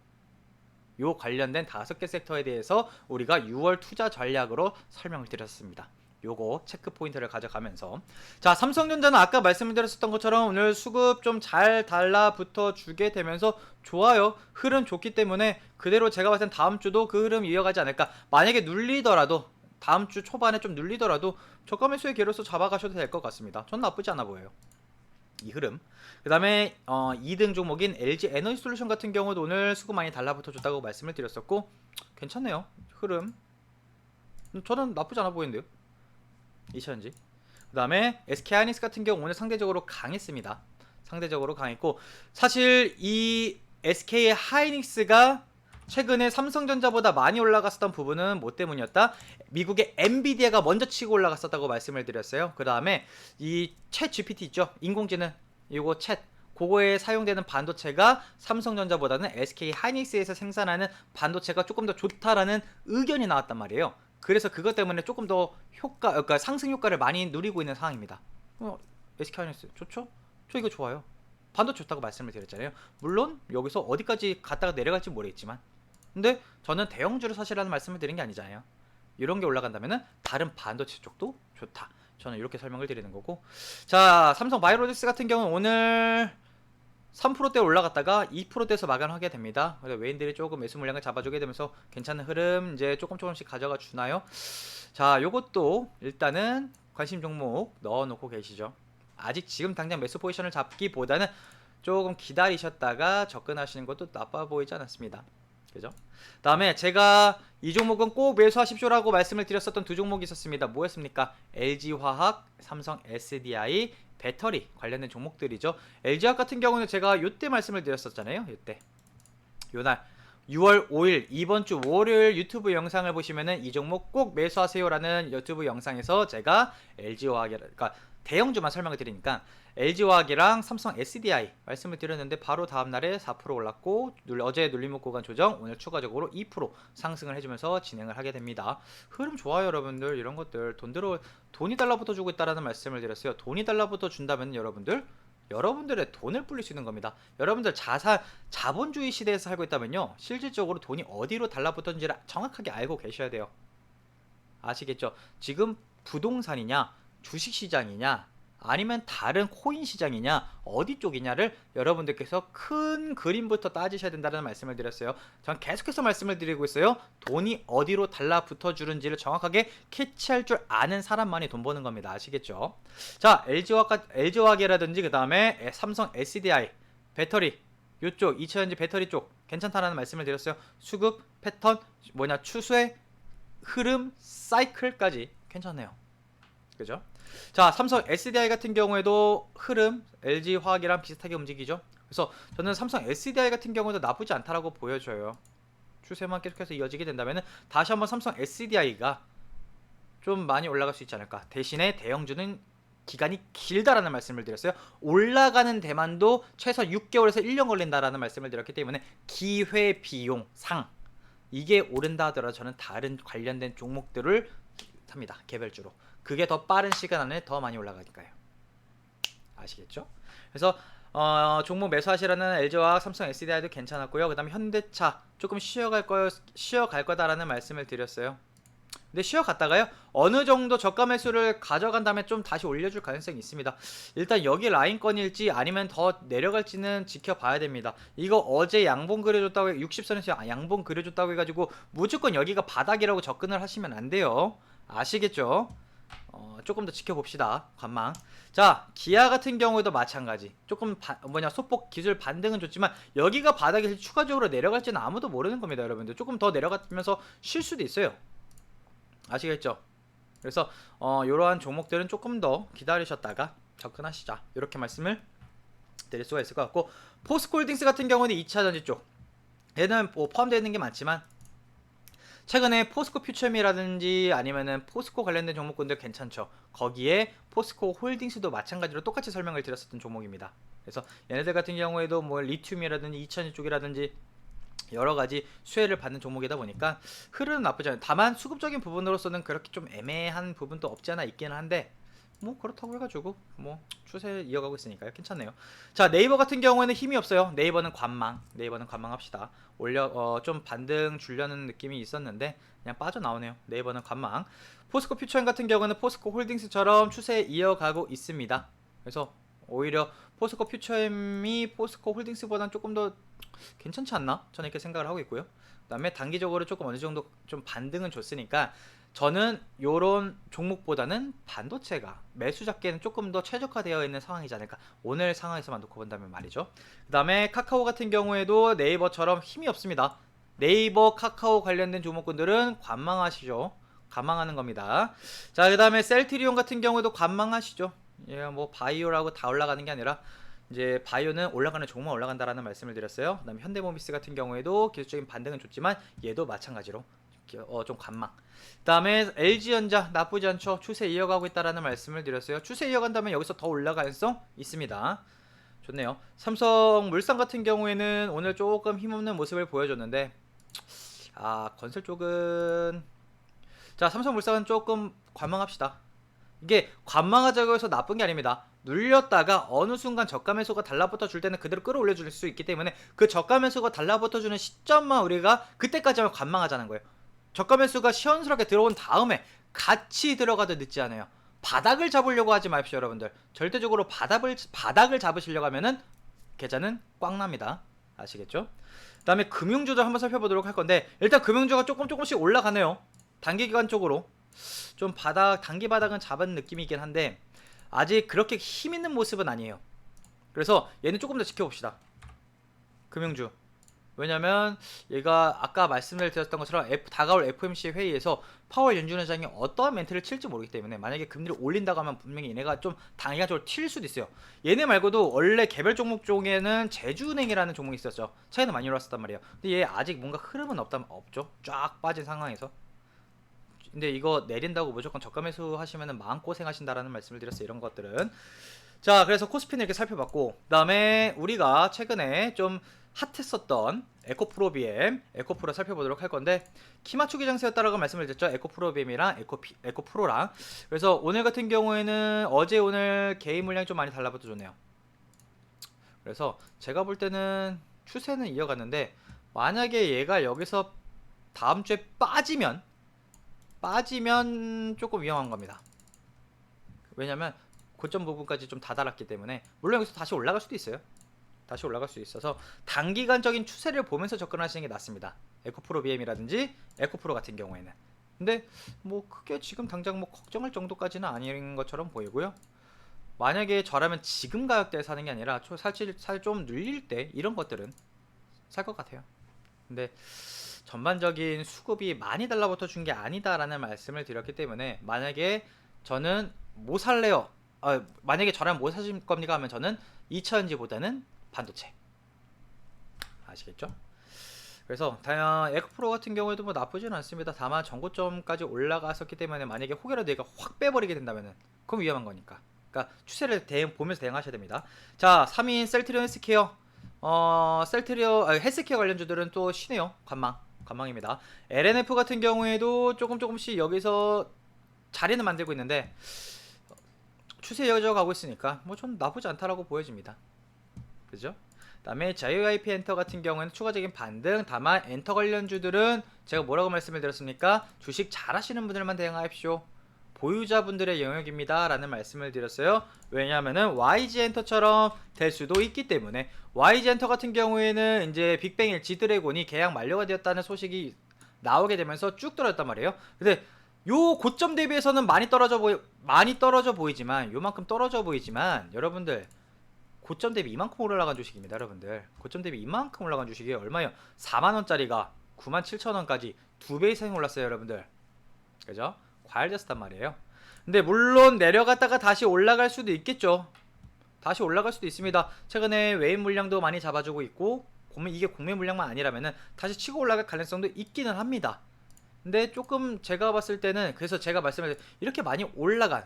요 관련된 5개 섹터에 대해서 우리가 6월 투자 전략으로 설명을 드렸습니다. 요거 체크 포인트를 가져가면서, 자, 삼성전자는 아까 말씀드렸었던 것처럼 오늘 수급 좀 잘 달라붙어 주게 되면서 좋아요. 흐름 좋기 때문에 그대로 제가 봤을 땐 다음 주도 그 흐름 이어가지 않을까. 만약에 눌리더라도, 다음 주 초반에 좀 눌리더라도 저가 매수의 기로서 잡아가셔도 될 것 같습니다. 전 나쁘지 않아 보여요, 이 흐름. 그 다음에 2등 종목인 LG 에너지 솔루션 같은 경우도 오늘 수급 많이 달라붙어 줬다고 말씀을 드렸었고, 괜찮네요 흐름. 저는 나쁘지 않아 보이는데요, 이천지. 그 다음에 SK하이닉스 같은 경우 오늘 상대적으로 강했습니다. 상대적으로 강했고, 사실 이 SK하이닉스가 최근에 삼성전자보다 많이 올라갔었던 부분은 뭐 때문이었다? 미국의 엔비디아가 먼저 치고 올라갔었다고 말씀을 드렸어요. 그 다음에 이 챗 GPT 있죠, 인공지능, 이거 챗, 그거에 사용되는 반도체가 삼성전자보다는 SK하이닉스에서 생산하는 반도체가 조금 더 좋다라는 의견이 나왔단 말이에요. 그래서 그것 때문에 조금 더 그러니까 상승 효과를 많이 누리고 있는 상황입니다. SK하이닉스 좋죠? 저 이거 좋아요. 반도체 좋다고 말씀을 드렸잖아요. 물론 여기서 어디까지 갔다가 내려갈지 모르겠지만, 근데 저는 대형주를 사시라는 말씀을 드린 게 아니잖아요. 이런 게 올라간다면은 다른 반도체 쪽도 좋다, 저는 이렇게 설명을 드리는 거고. 자, 삼성 바이오로직스 같은 경우는 오늘 3%대 올라갔다가 2%대에서 마감하게 됩니다. 그래서 외인들이 조금 매수 물량을 잡아주게 되면서 괜찮은 흐름 이제 조금씩 가져가 주나요? 자, 요것도 일단은 관심 종목 넣어놓고 계시죠. 아직 지금 당장 매수 포지션을 잡기보다는 조금 기다리셨다가 접근하시는 것도 나빠 보이지 않았습니다. 그죠? 다음에 제가 이 종목은 꼭 매수하십시오라고 말씀을 드렸었던 두 종목이 있었습니다. 뭐였습니까? LG화학, 삼성 SDI, 배터리 관련된 종목들이죠. LG화학 같은 경우는 제가 요때 말씀을 드렸었잖아요. 요날 6월 5일 이번 주 월요일 유튜브 영상을 보시면은 이 종목 꼭 매수하세요라는 유튜브 영상에서 제가 LG화학이라, 그러니까 대형주만 설명을 드리니까 LG화학이랑 삼성 SDI 말씀을 드렸는데, 바로 다음날에 4% 올랐고 어제 눌림목 구간 조정, 오늘 추가적으로 2% 상승을 해주면서 진행을 하게 됩니다. 흐름 좋아요 여러분들. 이런 것들 돈이 달라붙어 주고 있다라는 말씀을 드렸어요. 돈이 달라붙어 준다면 여러분들의 돈을 불릴 수 있는 겁니다. 여러분들 자본주의 시대에서 살고 있다면요, 실질적으로 돈이 어디로 달라붙었는지를 정확하게 알고 계셔야 돼요. 아시겠죠? 지금 부동산이냐, 주식시장이냐, 아니면 다른 코인 시장이냐, 어디 쪽이냐를 여러분들께서 큰 그림부터 따지셔야 된다는 말씀을 드렸어요. 전 계속해서 말씀을 드리고 있어요. 돈이 어디로 달라붙어 주는지를 정확하게 캐치할 줄 아는 사람만이 돈 버는 겁니다. 아시겠죠? 자, LG화학이라든지 그 다음에 삼성 SDI, 배터리, 요쪽 2차전지 배터리 쪽 괜찮다라는 말씀을 드렸어요. 수급, 패턴, 추세, 흐름, 사이클까지 괜찮네요. 그죠? 자, 삼성 SDI 같은 경우에도 흐름 LG화학이랑 비슷하게 움직이죠. 그래서 저는 삼성 SDI 같은 경우도 나쁘지 않다라고 보여져요. 추세만 계속해서 이어지게 된다면 다시 한번 삼성 SDI가 좀 많이 올라갈 수 있지 않을까. 대신에 대형주는 기간이 길다라는 말씀을 드렸어요. 올라가는 대만도 최소 6개월에서 1년 걸린다라는 말씀을 드렸기 때문에 기회비용 상, 이게 오른다 하더라도 저는 다른 관련된 종목들을 삽니다. 개별주로. 그게 더 빠른 시간 안에 더 많이 올라가니까요. 아시겠죠? 그래서 종목 매수하시라는 LG화학, 삼성 SDI도 괜찮았고요. 그 다음에 현대차 조금 쉬어갈 거다라는 말씀을 드렸어요. 근데 쉬어갔다가요, 어느 정도 저가 매수를 가져간 다음에 좀 다시 올려줄 가능성이 있습니다. 일단 여기 라인권일지 아니면 더 내려갈지는 지켜봐야 됩니다. 이거 어제 양봉 그려줬다고 60선에서 양봉 그려줬다고 해가지고 무조건 여기가 바닥이라고 접근을 하시면 안 돼요. 아시겠죠? 조금 더 지켜봅시다. 관망. 자, 기아 같은 경우에도 마찬가지. 조금 소폭 기술 반등은 좋지만 여기가 바닥에서 추가적으로 내려갈지는 아무도 모르는 겁니다, 여러분들. 조금 더 내려가면서 쉴 수도 있어요. 아시겠죠? 그래서 이러한 종목들은 조금 더 기다리셨다가 접근하시자, 이렇게 말씀을 드릴 수가 있을 것 같고, 포스코홀딩스 같은 경우는 2차전지 쪽, 얘는 뭐 포함되어 있는 게 많지만 최근에 포스코 퓨처엠이라든지 아니면은 포스코 관련된 종목군들 괜찮죠. 거기에 포스코 홀딩스도 마찬가지로 똑같이 설명을 드렸었던 종목입니다. 그래서 얘네들 같은 경우에도 뭐 리튬이라든지 2차전지 쪽이라든지 여러가지 수혜를 받는 종목이다 보니까 흐름은 나쁘지 않아요. 다만 수급적인 부분으로서는 그렇게 좀 애매한 부분도 없지 않아 있기는 한데, 뭐 그렇다고 해가지고 뭐 추세 이어가고 있으니까요. 괜찮네요. 자, 네이버 같은 경우에는 힘이 없어요. 네이버는 관망 합시다. 좀 반등 주려는 느낌이 있었는데 그냥 빠져나오네요. 네이버는 관망. 포스코 퓨처엠 같은 경우는 포스코 홀딩스처럼 추세 이어가고 있습니다. 그래서 오히려 포스코 퓨처엠이 포스코 홀딩스보다는 조금 더 괜찮지 않나? 저는 이렇게 생각을 하고 있고요. 그 다음에 단기적으로 조금 어느 정도 좀 반등은 줬으니까 저는 요런 종목보다는 반도체가 매수 잡기에는 조금 더 최적화되어 있는 상황이지 않을까, 오늘 상황에서만 놓고 본다면 말이죠. 그 다음에 카카오 같은 경우에도 네이버처럼 힘이 없습니다. 네이버 카카오 관련된 종목군들은 관망하시죠. 관망하는 겁니다. 자, 그 다음에 셀트리온 같은 경우에도 관망하시죠. 예, 뭐 바이오라고 다 올라가는 게 아니라 이제 바이오는 올라가는 종목 올라간다라는 말씀을 드렸어요. 그다음에 현대모비스 같은 경우에도 기술적인 반등은 줬지만 얘도 마찬가지로 좀 관망. 그다음에 LG전자 나쁘지 않죠. 추세 이어가고 있다라는 말씀을 드렸어요. 추세 이어간다면 여기서 더 올라갈 가능성 있습니다. 좋네요. 삼성물산 같은 경우에는 오늘 조금 힘없는 모습을 보여줬는데, 건설 쪽은, 자, 삼성물산은 조금 관망합시다. 이게 관망하자고 해서 나쁜 게 아닙니다. 눌렸다가 어느 순간 저가 매수가 달라붙어 줄 때는 그대로 끌어올려 줄 수 있기 때문에 그 저가 매수가 달라붙어 주는 시점만 우리가 그때까지만 관망하자는 거예요. 저가 매수가 시원스럽게 들어온 다음에 같이 들어가도 늦지 않아요. 바닥을 잡으려고 하지 마십시오, 여러분들. 절대적으로 바닥을 잡으시려고 하면은 계좌는 꽉 납니다. 아시겠죠? 그 다음에 금융주도 한번 살펴보도록 할 건데, 일단 금융주가 조금씩 올라가네요. 단기기간 쪽으로 좀 단기 바닥은 잡은 느낌이긴 한데 아직 그렇게 힘 있는 모습은 아니에요. 그래서 얘는 조금 더 지켜봅시다. 금융주. 왜냐면 얘가 아까 말씀을 드렸던 것처럼 다가올 FOMC 회의에서 파월 연준 의장이 어떠한 멘트를 칠지 모르기 때문에 만약에 금리를 올린다고 하면 분명히 얘네가 좀 단기간적으로 튈 수도 있어요. 얘네 말고도 원래 개별 종목 중에는 제주은행이라는 종목이 있었죠. 차이는 많이 올랐었단 말이에요. 근데 얘 아직 뭔가 흐름은 없죠. 쫙 빠진 상황에서. 근데 이거 내린다고 무조건 저가 매수 하시면은 마음고생 하신다라는 말씀을 드렸어요. 이런 것들은. 자, 그래서 코스피는 이렇게 살펴봤고, 그 다음에 우리가 최근에 좀 핫했었던 에코프로 에코프로 살펴보도록 할 건데, 키 맞추기 장세였다라고 말씀을 드렸죠. 에코프로비엠이랑 에코프로랑. 그래서 오늘 같은 경우에는 오늘 개인 물량이 좀 많이 달라붙어 줬네요. 그래서 제가 볼 때는 추세는 이어갔는데, 만약에 얘가 여기서 다음 주에 빠지면 조금 위험한 겁니다. 왜냐면 고점 부분까지 좀 다다랐기 때문에, 물론 여기서 다시 올라갈 수도 있어요. 다시 올라갈 수 있어서 단기간적인 추세를 보면서 접근하시는 게 낫습니다. 에코프로 BM이라든지 에코프로 같은 경우에는. 근데 뭐 크게 지금 당장 뭐 걱정할 정도까지는 아닌 것처럼 보이고요. 만약에 저라면 지금 가격대에 사는 게 아니라 살 좀 눌릴 때 이런 것들은 살 것 같아요. 근데 전반적인 수급이 많이 달라붙어 준 게 아니다라는 말씀을 드렸기 때문에, 만약에 저는 뭐 살래요? 만약에 저랑 뭐 사실 겁니까 하면 저는 2차전지보다는 반도체. 아시겠죠? 그래서 에코프로 같은 경우에도 뭐 나쁘지는 않습니다. 다만 전고점까지 올라갔었기 때문에 만약에 혹여라도 얘가 확 빼버리게 된다면은 그럼 위험한 거니까. 그러니까 추세를 보면서 대응하셔야 됩니다. 자, 3인 셀트리온 헬스케어. 헬스케어 관련주들은 또 쉬네요. 관망입니다. LNF 같은 경우에도 조금씩 여기서 자리는 만들고 있는데 추세 이어져 가고 있으니까 뭐 좀 나쁘지 않다라고 보여집니다. 그죠? 그다음에 JYP 엔터 같은 경우에는 추가적인 반등. 다만 엔터 관련주들은 제가 뭐라고 말씀을 드렸습니까? 주식 잘 하시는 분들만 대응하십시오. 보유자분들의 영역입니다 라는 말씀을 드렸어요. 왜냐하면은 YG 엔터처럼 될 수도 있기 때문에. YG 엔터 같은 경우에는 이제 빅뱅 G드래곤이 계약 만료가 되었다는 소식이 나오게 되면서 쭉 떨어졌단 말이에요. 근데 요 고점 대비해서는 많이 떨어져 보이지만, 요만큼 떨어져 보이지만, 여러분들 고점 대비 이만큼 올라간 주식입니다. 여러분들 고점 대비 이만큼 올라간 주식이 얼마예요? 4만원짜리가 97,000원까지 2배 이상 올랐어요. 여러분들, 그죠? 과열됐단 말이에요. 근데 물론 내려갔다가 다시 올라갈 수도 있겠죠. 다시 올라갈 수도 있습니다. 최근에 외인 물량도 많이 잡아주고 있고 이게 공매 물량만 아니라면은 다시 치고 올라갈 가능성도 있기는 합니다. 근데 조금 제가 봤을 때는, 그래서 제가 말씀을 이렇게 많이 올라간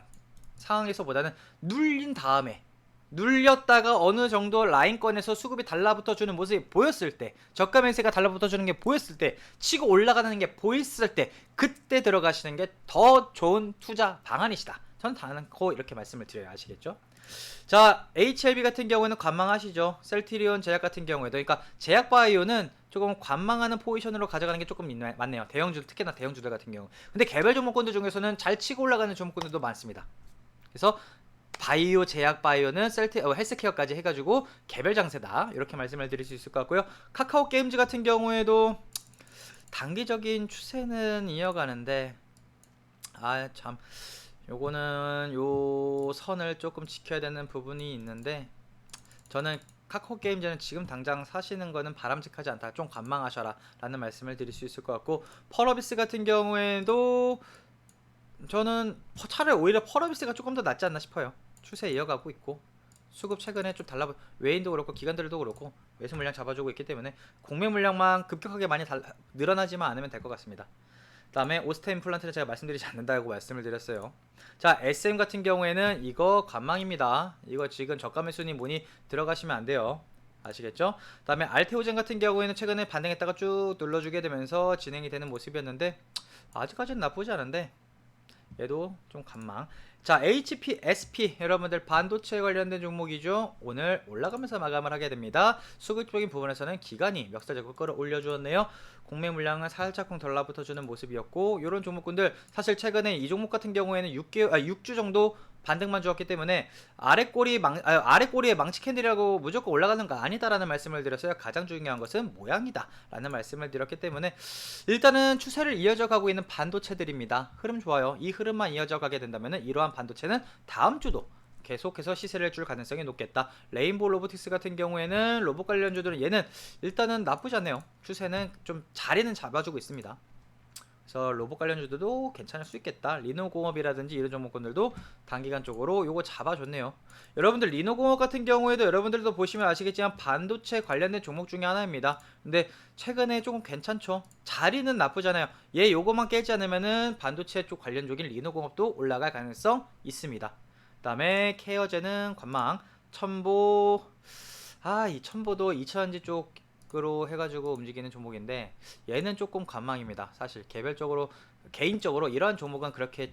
상황에서보다는 눌린 다음에, 눌렸다가 어느 정도 라인권에서 수급이 달라붙어주는 모습이 보였을 때, 저가 매수가 달라붙어주는 게 보였을 때, 치고 올라가는 게 보였을 때, 그때 들어가시는 게 더 좋은 투자 방안이시다. 저는 단언코 이렇게 말씀을 드려야 아시겠죠? 자, HLB 같은 경우에는 관망하시죠. 셀트리온 제약 같은 경우에도, 그러니까 제약바이오는 조금 관망하는 포지션으로 가져가는 게 조금 많네요. 대형주, 특히나 대형주들 같은 경우. 근데 개별 종목군들 중에서는 잘 치고 올라가는 종목군들도 많습니다. 그래서 바이오, 제약 바이오는 헬스케어까지 해가지고 개별 장세다, 이렇게 말씀을 드릴 수 있을 것 같고요. 카카오 게임즈 같은 경우에도 단기적인 추세는 이어가는데, 아 참, 요거는 요 선을 조금 지켜야 되는 부분이 있는데, 저는 카카오 게임즈는 지금 당장 사시는 거는 바람직하지 않다, 좀 관망하셔라 라는 말씀을 드릴 수 있을 것 같고, 펄어비스 같은 경우에도 저는 차라리 오히려 펄어비스가 조금 더 낫지 않나 싶어요. 추세 이어가고 있고, 수급 최근에 좀 외인도 그렇고 기관들도 그렇고 매수 물량 잡아주고 있기 때문에 공매 물량만 급격하게 많이 늘어나지만 않으면 될 것 같습니다. 다음에 오스테 임플란트는 제가 말씀드리지 않는다고 말씀을 드렸어요. 자, SM 같은 경우에는 이거 관망입니다. 이거 지금 저가 매수니 뭐니 들어가시면 안 돼요. 아시겠죠? 다음에 알테오젠 같은 경우에는 최근에 반등했다가 쭉 눌러주게 되면서 진행이 되는 모습이었는데, 아직까지는 나쁘지 않은데 얘도 좀 관망. 자, HPSP 여러분들 반도체 관련된 종목이죠. 오늘 올라가면서 마감을 하게 됩니다. 수급적인 부분에서는 기관이 멱살잡고 끌어올려 주었네요. 공매 물량은 살짝쿵 덜라붙어주는 모습이었고, 이런 종목군들 사실 최근에 이 종목 같은 경우에는 6주 정도 반등만 주었기 때문에 아래꼬리에 망치 캔들이라고 무조건 올라가는 거 아니다라는 말씀을 드렸어요. 가장 중요한 것은 모양이다 라는 말씀을 드렸기 때문에 일단은 추세를 이어져 가고 있는 반도체들입니다. 흐름 좋아요. 이 흐름만 이어져 가게 된다면 이러한 반도체는 다음 주도 계속해서 시세를 줄 가능성이 높겠다. 레인보우 로보틱스 같은 경우에는 로봇 관련주들은 얘는 일단은 나쁘지 않네요. 추세는 좀 자리는 잡아주고 있습니다. 그래서 로봇 관련주들도 괜찮을 수 있겠다. 리노공업이라든지 이런 종목군들도 단기간적으로 요거 잡아줬네요. 여러분들 리노공업 같은 경우에도 여러분들도 보시면 아시겠지만 반도체 관련된 종목 중에 하나입니다. 근데 최근에 조금 괜찮죠. 자리는 나쁘잖아요. 얘 요거만 깨지 않으면은 반도체 쪽 관련적인 리노공업도 올라갈 가능성 있습니다. 그 다음에 케어제는 관망. 첨보, 이 첨보도 2차전지 쪽으로 해가지고 움직이는 종목인데 얘는 조금 관망입니다. 사실 개인적으로 이러한 종목은 그렇게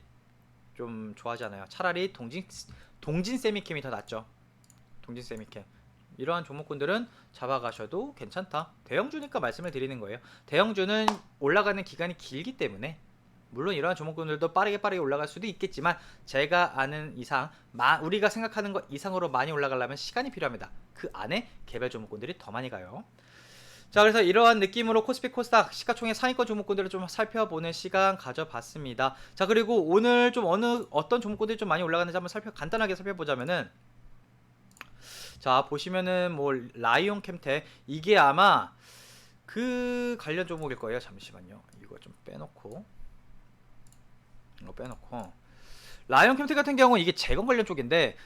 좀 좋아하지 않아요. 차라리 동진 세미캠이 더 낫죠. 동진 세미캠. 이러한 종목군들은 잡아가셔도 괜찮다. 대형주니까 말씀을 드리는 거예요. 대형주는 올라가는 기간이 길기 때문에, 물론 이러한 종목군들도 빠르게 올라갈 수도 있겠지만 제가 아는 이상, 우리가 생각하는 것 이상으로 많이 올라가려면 시간이 필요합니다. 그 안에 개별 종목군들이 더 많이 가요. 자, 그래서 이러한 느낌으로 코스피 코스닥 시가총액 상위권 종목군들을 좀 살펴보는 시간 가져봤습니다. 자, 그리고 오늘 좀 어떤 종목군들이 좀 많이 올라가는지 한번 간단하게 살펴보자면은, 자, 보시면은 뭐 라이온 캠텍, 이게 아마 그 관련 종목일 거예요. 잠시만요. 이거 좀 빼놓고 라이온 캠텍 같은 경우 이게 재건 관련 쪽인데,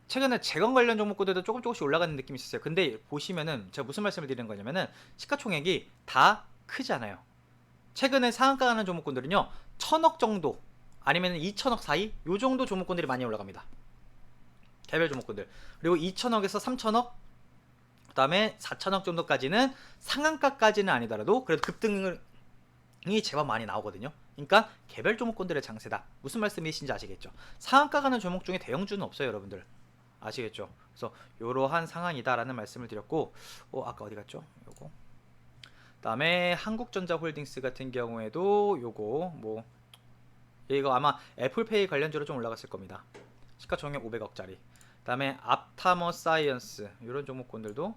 최근에 재건 관련 종목들도 조금씩 올라가는 느낌이 있었어요. 근데 보시면은 제가 무슨 말씀을 드리는 거냐면은 시가총액이 다 크지 않아요. 최근에 상한가 가는 종목군들은요 1000억 정도 아니면 2000억 사이 요 정도 종목군들이 많이 올라갑니다. 개별 종목군들. 그리고 2000억에서 3000억, 그 다음에 4000억 정도까지는 상한가까지는 아니더라도 그래도 급등이 제법 많이 나오거든요. 그러니까 개별 종목군들의 장세다. 무슨 말씀이신지 아시겠죠? 상한가 가는 종목 중에 대형주는 없어요, 여러분들. 아시겠죠? 그래서 이러한 상황이다라는 말씀을 드렸고, 아까 어디 갔죠? 요거. 그다음에 한국전자홀딩스 같은 경우에도 요거 이거 아마 애플페이 관련주로 좀 올라갔을 겁니다. 시가총액 500억짜리. 그다음에 앞타머 사이언스 이런 종목군들도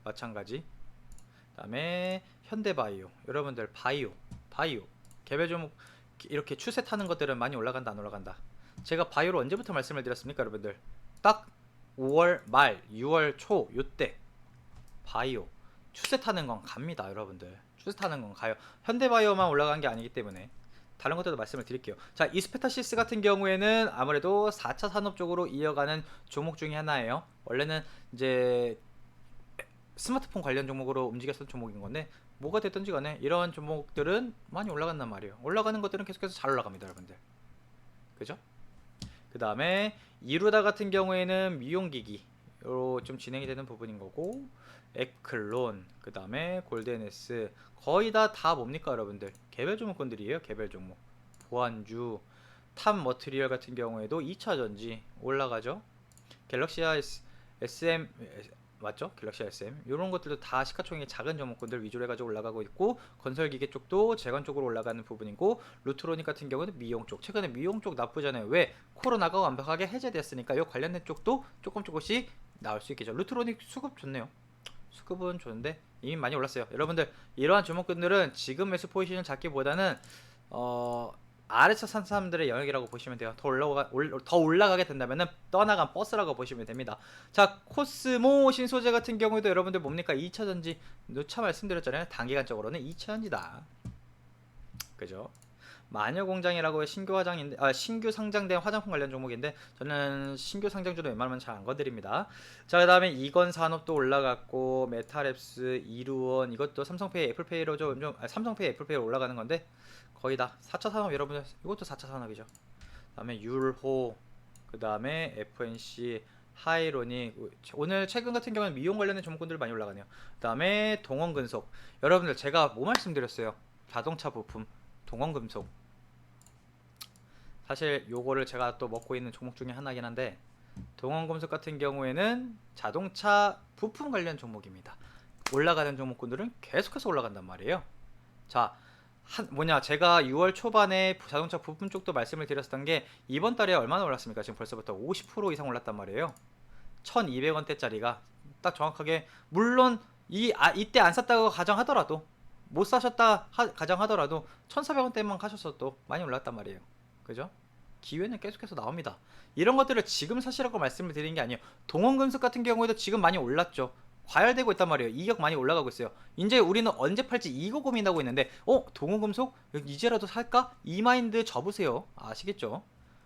마찬가지. 그다음에 현대바이오, 여러분들 바이오 개별 종목 이렇게 추세 타는 것들은 많이 올라간다 안 올라간다. 제가 바이오로 언제부터 말씀을 드렸습니까, 여러분들? 딱 5월 말 6월 초 요때 바이오 추세 타는 건 갑니다, 여러분들. 추세 타는 건 가요. 현대바이오만 올라간 게 아니기 때문에. 다른 것들도 말씀을 드릴게요. 자, 이스페타시스 같은 경우에는 아무래도 4차 산업 쪽으로 이어가는 종목 중에 하나예요. 원래는 이제 스마트폰 관련 종목으로 움직였던 종목인 건데 뭐가 됐든지 간에 이런 종목들은 많이 올라간단 말이에요. 올라가는 것들은 계속해서 잘 올라갑니다, 여러분들. 그죠? 그 다음에 이루다 같은 경우에는 미용기기로 좀 진행이 되는 부분인 거고, 에클론, 그 다음에 골드NS 거의 다 뭡니까 여러분들? 개별 종목군들이에요. 개별 종목. 보안주, 탑 머트리얼 같은 경우에도 2차 전지 올라가죠. 갤럭시 SM 맞죠? 갤럭시 SM 이런 것들도 다 시가총액 작은 종목군들 위주로 해가지고 올라가고 있고, 건설기계 쪽도 재건 쪽으로 올라가는 부분이고, 루트로닉 같은 경우는 미용 쪽, 최근에 미용 쪽 나쁘잖아요. 왜? 코로나가 완벽하게 해제됐으니까 이 관련된 쪽도 조금씩 나올 수 있겠죠. 루트로닉 수급 좋네요. 수급은 좋은데 이미 많이 올랐어요. 여러분들 이러한 종목군들은 지금 매수 포지션을 잡기보다는 아래차 산 사람들의 영역이라고 보시면 돼요. 더 올라가게 된다면은 떠나간 버스라고 보시면 됩니다. 자, 코스모 신소재 같은 경우에도 여러분들 뭡니까? 2차 전지 누차 말씀드렸잖아요. 단기간적으로는 2차 전지다. 그죠? 마녀공장이라고 신규 상장된 화장품 관련 종목인데 저는 신규 상장주도 웬만하면 잘 안 건드립니다. 자, 그 다음에 이건산업도 올라갔고, 메타랩스, 이루원 이것도 삼성페이 애플페이로 삼성페이 애플페이로 올라가는 건데 거의 다 4차 산업. 여러분들 이것도 4차 산업이죠. 그 다음에 율호, 그 다음에 FNC, 하이로닉. 오늘 최근 같은 경우는 미용 관련된 종목군들 많이 올라가네요. 그 다음에 동원금속. 여러분들 제가 뭐 말씀드렸어요? 자동차 부품 동원금속. 사실 요거를 제가 또 먹고 있는 종목 중에 하나긴 한데, 동원금속 같은 경우에는 자동차 부품 관련 종목입니다. 올라가는 종목군들은 계속해서 올라간단 말이에요. 자, 제가 6월 초반에 자동차 부품 쪽도 말씀을 드렸었던 게 이번 달에 얼마나 올랐습니까? 지금 벌써부터 50% 이상 올랐단 말이에요. 1200원대짜리가 딱 정확하게, 물론 이때 안 샀다고 가정하더라도, 못 사셨다 가정하더라도 1400원대만 가셨어도 많이 올랐단 말이에요. 그죠? 기회는 계속해서 나옵니다. 이런 것들을 지금 사시라고 말씀을 드리는 게 아니에요. 동원금속 같은 경우에도 지금 많이 올랐죠. 과열되고 있단 말이에요. 이격 많이 올라가고 있어요. 이제 우리는 언제 팔지 이거 고민하고 있는데, 동원금속 이제라도 살까? 이 마인드 접으세요. 아시겠죠?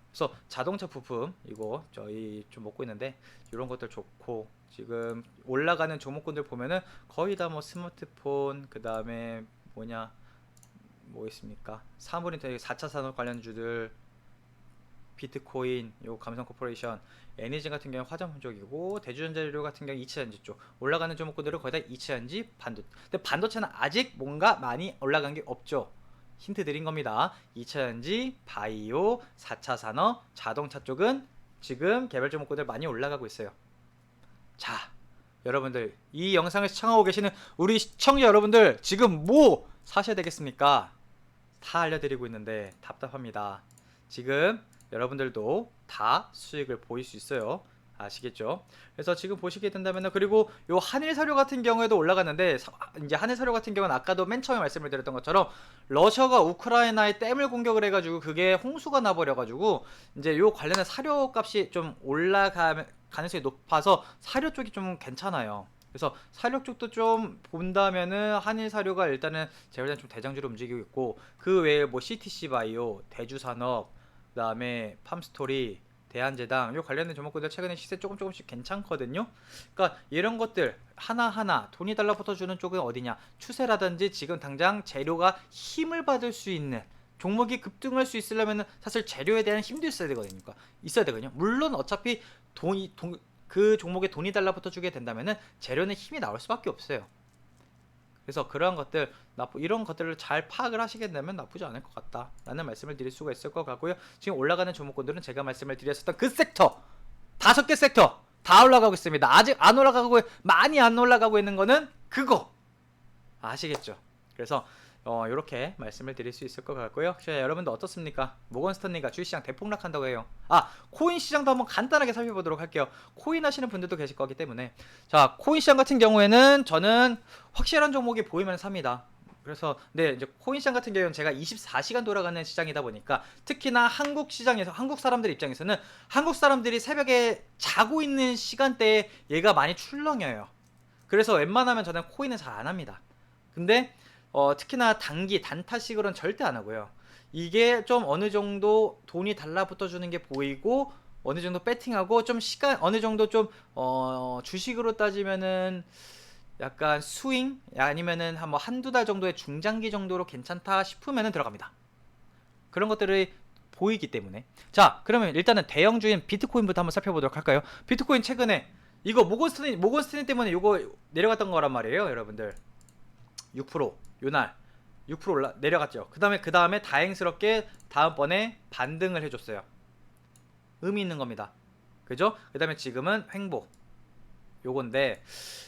그래서 자동차 부품 이거 저희 좀 먹고 있는데 이런 것들 좋고, 지금 올라가는 종목군들 보면은 거의 다 뭐 스마트폰, 그 다음에 뭐 있습니까? 사물인터넷 4차 산업 관련주들, 비트코인, 요 감성코퍼레이션, 에너지 같은 경우 화장품 쪽이고, 대주전자재료 같은 경우 2차 전지 쪽. 올라가는 종목군들은 거의 다 2차 전지, 근데 반도체는 아직 뭔가 많이 올라간 게 없죠. 힌트 드린 겁니다. 2차 전지, 바이오, 4차 산업, 자동차 쪽은 지금 개별 종목군들 많이 올라가고 있어요. 자, 여러분들 이 영상을 시청하고 계시는 우리 시청자 여러분들 지금 뭐 사셔야 되겠습니까? 다 알려드리고 있는데 답답합니다. 지금 여러분들도 다 수익을 보일 수 있어요. 아시겠죠? 그래서 지금 보시게 된다면, 그리고 요 한일사료 같은 경우에도 올라갔는데, 이제 한일사료 같은 경우는 아까도 맨 처음에 말씀을 드렸던 것처럼 러시아가 우크라이나에 댐을 공격을 해가지고 그게 홍수가 나버려가지고 이제 요 관련된 사료 값이 좀 올라갈 가능성이 높아서 사료 쪽이 좀 괜찮아요. 그래서 사료 쪽도 좀 본다면은 한일사료가 일단은 제가 볼 때는 좀 대장주로 움직이고 있고, 그 외에 뭐 CTC 바이오, 대주산업, 그 다음에 팜스토리, 대한제당 요 관련된 종목들 최근에 시세 조금씩 괜찮거든요. 그러니까 이런 것들 하나하나 돈이 달라붙어주는 쪽은 어디냐? 추세라든지 지금 당장 재료가 힘을 받을 수 있는 종목이 급등할 수 있으려면 사실 재료에 대한 힘도 있어야 되거든요. 물론 어차피 그 종목에 돈이 달라붙어주게 된다면은 재료는 힘이 나올 수밖에 없어요. 그래서 그러한 것들, 이런 것들을 잘 파악을 하시게 되면 나쁘지 않을 것 같다 라는 말씀을 드릴 수가 있을 것 같고요. 지금 올라가는 종목군들은 제가 말씀을 드렸었던 그 섹터 5개 섹터 다 올라가고 있습니다. 아직 많이 안 올라가고 있는 거는 그거 아시겠죠? 그래서 이렇게 말씀을 드릴 수 있을 것 같고요. 혹시 여러분들 어떻습니까? 모건스탠리가 주식시장 대폭락한다고 해요. 코인 시장도 한번 간단하게 살펴보도록 할게요. 코인 하시는 분들도 계실 거기 때문에. 자, 코인 시장 같은 경우에는 저는 확실한 종목이 보이면 삽니다. 그래서 이제 코인 시장 같은 경우는 제가 24시간 돌아가는 시장이다 보니까, 특히나 한국 시장에서 한국 사람들 입장에서는 한국 사람들이 새벽에 자고 있는 시간대에 얘가 많이 출렁여요. 그래서 웬만하면 저는 코인은 잘 안 합니다. 근데 특히나 단타식으로는 절대 안 하고요. 이게 좀 어느 정도 돈이 달라붙어 주는 게 보이고 어느 정도 배팅하고 좀 시간 어느 정도 좀 주식으로 따지면은 약간 스윙 아니면은 한 뭐 한두 달 정도의 중장기 정도로 괜찮다 싶으면은 들어갑니다. 그런 것들이 보이기 때문에. 자, 그러면 일단은 대형주인 비트코인부터 한번 살펴보도록 할까요? 비트코인 최근에 이거 모건스탠리 때문에 이거 내려갔던 거란 말이에요, 여러분들. 6% 요날 6% 내려갔죠. 그 다음에 다행스럽게 다음번에 반등을 해줬어요. 의미 있는 겁니다. 그죠? 그 다음에 지금은 횡보 요건데,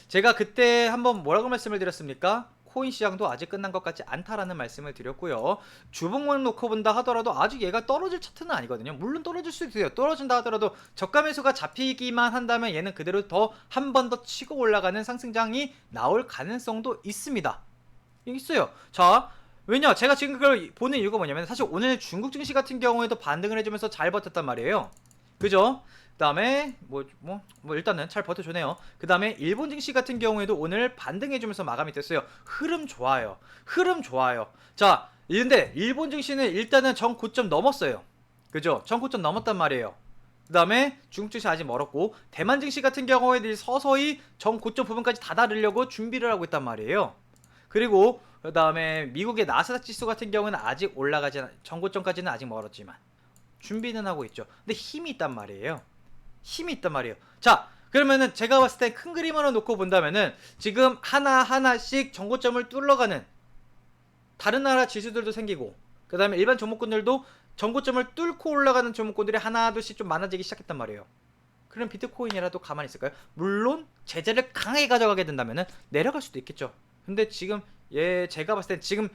제가 그때 한번 뭐라고 말씀을 드렸습니까? 코인 시장도 아직 끝난 것 같지 않다라는 말씀을 드렸고요. 주봉만 놓고 본다 하더라도 아직 얘가 떨어질 차트는 아니거든요. 물론 떨어질 수도 있어요. 떨어진다 하더라도 저가 매수가 잡히기만 한다면 얘는 그대로 더 한 번 더 치고 올라가는 상승장이 나올 가능성도 있습니다. 있어요. 자, 왜냐? 제가 지금 그걸 보는 이유가 뭐냐면, 사실 오늘 중국 증시 같은 경우에도 반등을 해주면서 잘 버텼단 말이에요. 그죠? 그 다음에 일단은 잘 버텨주네요. 그 다음에 일본 증시 같은 경우에도 오늘 반등해주면서 마감이 됐어요. 흐름 좋아요. 흐름 좋아요. 자, 근데 일본 증시는 일단은 전 고점 넘었어요. 그죠? 전 고점 넘었단 말이에요. 그 다음에 중국 증시 아직 멀었고, 대만 증시 같은 경우에 서서히 전 고점 부분까지 다다르려고 준비를 하고 있단 말이에요. 그리고 그 다음에 미국의 나스닥 지수 같은 경우는 아직 올라가지 전고점까지는 아직 멀었지만 준비는 하고 있죠. 근데 힘이 있단 말이에요. 힘이 있단 말이에요. 자, 그러면은 제가 봤을 때 큰 그림으로 놓고 본다면은 지금 하나하나씩 전고점을 뚫러가는 다른 나라 지수들도 생기고, 그 다음에 일반 종목군들도 전고점을 뚫고 올라가는 종목군들이 하나둘씩 좀 많아지기 시작했단 말이에요. 그럼 비트코인이라도 가만히 있을까요? 물론 제재를 강하게 가져가게 된다면은 내려갈 수도 있겠죠. 근데 지금 제가 봤을 때 지금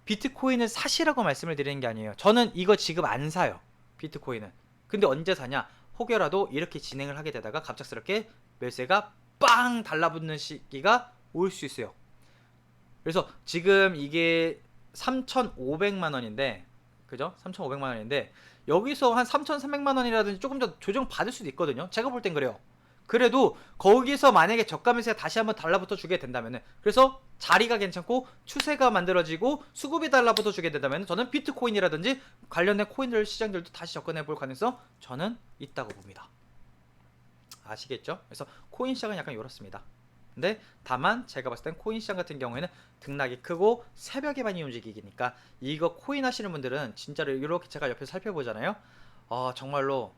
비트코인을 사시라고 말씀을 드리는 게 아니에요. 저는 이거 지금 안 사요, 비트코인은. 근데 언제 사냐? 혹여라도 이렇게 진행을 하게 되다가 갑작스럽게 매수세가 빵 달라붙는 시기가 올 수 있어요. 그래서 지금 이게 3,500만 원인데, 그죠? 3,500만 원인데 여기서 한 3,300만 원이라든지 조금 더 조정 받을 수도 있거든요. 제가 볼 땐 그래요. 그래도 거기서 만약에 저가 매수가 다시 한번 달라붙어 주게 된다면은, 그래서 자리가 괜찮고 추세가 만들어지고 수급이 달라붙어 주게 된다면 저는 비트코인이라든지 관련된 코인들 시장들도 다시 접근해 볼 가능성 저는 있다고 봅니다. 아시겠죠? 그래서 코인 시장은 약간 이렇습니다. 근데 다만 제가 봤을 땐 코인 시장 같은 경우에는 등락이 크고 새벽에 많이 움직이니까, 이거 코인 하시는 분들은 진짜로 이렇게 제가 옆에서 살펴보잖아요. 정말로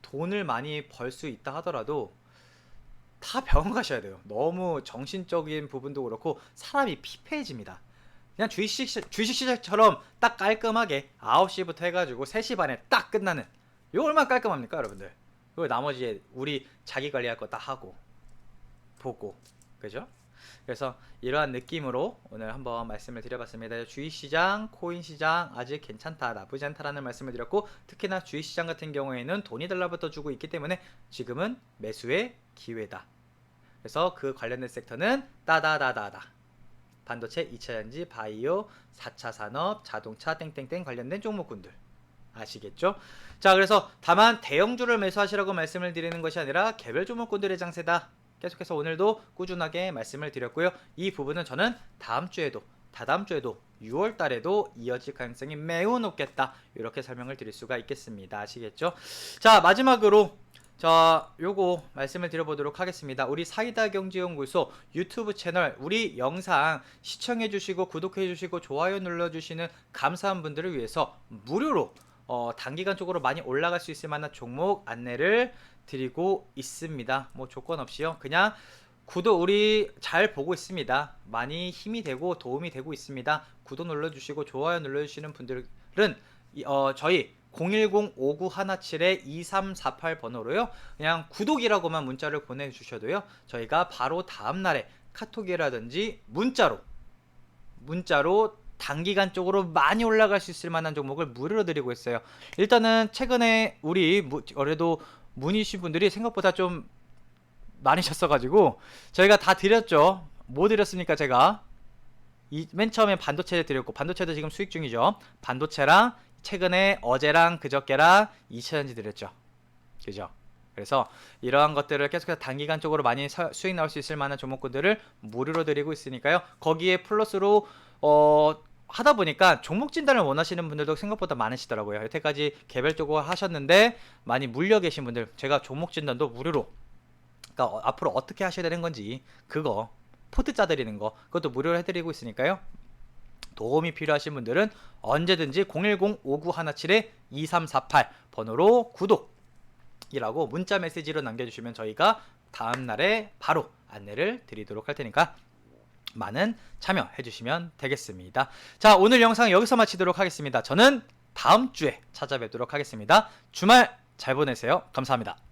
돈을 많이 벌 수 있다 하더라도 다 병원 가셔야 돼요. 너무 정신적인 부분도 그렇고 사람이 피폐해집니다. 그냥 주식시장처럼 딱 깔끔하게 9시부터 해가지고 3시 반에 딱 끝나는, 이거 얼마나 깔끔합니까 여러분들? 그리고 나머지 우리 자기 관리할 거 다 하고 보고, 그죠? 그래서 이러한 느낌으로 오늘 한번 말씀을 드려봤습니다. 주식시장, 코인시장 아직 괜찮다, 나쁘지 않다라는 말씀을 드렸고, 특히나 주식시장 같은 경우에는 돈이 달라붙어 주고 있기 때문에 지금은 매수의 기회다. 그래서 그 관련된 섹터는 따다다다다, 반도체, 2차전지, 바이오, 4차 산업, 자동차 땡땡땡 관련된 종목군들 아시겠죠? 자, 그래서 다만 대형주를 매수하시라고 말씀을 드리는 것이 아니라 개별 종목군들의 장세다, 계속해서 오늘도 꾸준하게 말씀을 드렸고요. 이 부분은 저는 다음주에도 다다음주에도 6월 달에도 이어질 가능성이 매우 높겠다, 이렇게 설명을 드릴 수가 있겠습니다. 아시겠죠? 자, 마지막으로 요거 말씀을 드려보도록 하겠습니다. 우리 사이다경제연구소 유튜브 채널, 우리 영상 시청해주시고 구독해주시고 좋아요 눌러주시는 감사한 분들을 위해서 무료로 단기간적으로 많이 올라갈 수 있을 만한 종목 안내를 드리고 있습니다. 뭐 조건 없이요. 그냥 구독, 우리 잘 보고 있습니다. 많이 힘이 되고 도움이 되고 있습니다. 구독 눌러주시고 좋아요 눌러주시는 분들은 저희 010-5917-2348 번호로요, 그냥 구독이라고만 문자를 보내주셔도요, 저희가 바로 다음날에 카톡이라든지 문자로 단기간적으로 많이 올라갈 수 있을 만한 종목을 무료로 드리고 있어요. 일단은 최근에 우리 그래도 문의신 분들이 생각보다 좀 많으셨어가지고 저희가 다 드렸죠. 뭐 드렸습니까? 제가 맨 처음에 반도체 드렸고, 반도체도 지금 수익 중이죠. 반도체랑 최근에 어제랑 그저께랑 2차전지 드렸죠. 그죠? 그래서 이러한 것들을 계속해서 단기간적으로 많이 수익 나올 수 있을 만한 종목군들을 무료로 드리고 있으니까요. 거기에 플러스로 하다 보니까 종목 진단을 원하시는 분들도 생각보다 많으시더라고요. 여태까지 개별적으로 하셨는데 많이 물려 계신 분들, 제가 종목 진단도 무료로, 그러니까 앞으로 어떻게 하셔야 되는 건지 그거 포트 짜드리는 거 그것도 무료로 해드리고 있으니까요. 도움이 필요하신 분들은 언제든지 010-5917-2348 번호로 구독이라고 문자 메시지로 남겨주시면 저희가 다음날에 바로 안내를 드리도록 할 테니까 많은 참여해 주시면 되겠습니다. 자, 오늘 영상 여기서 마치도록 하겠습니다. 저는 다음 주에 찾아뵙도록 하겠습니다. 주말 잘 보내세요. 감사합니다.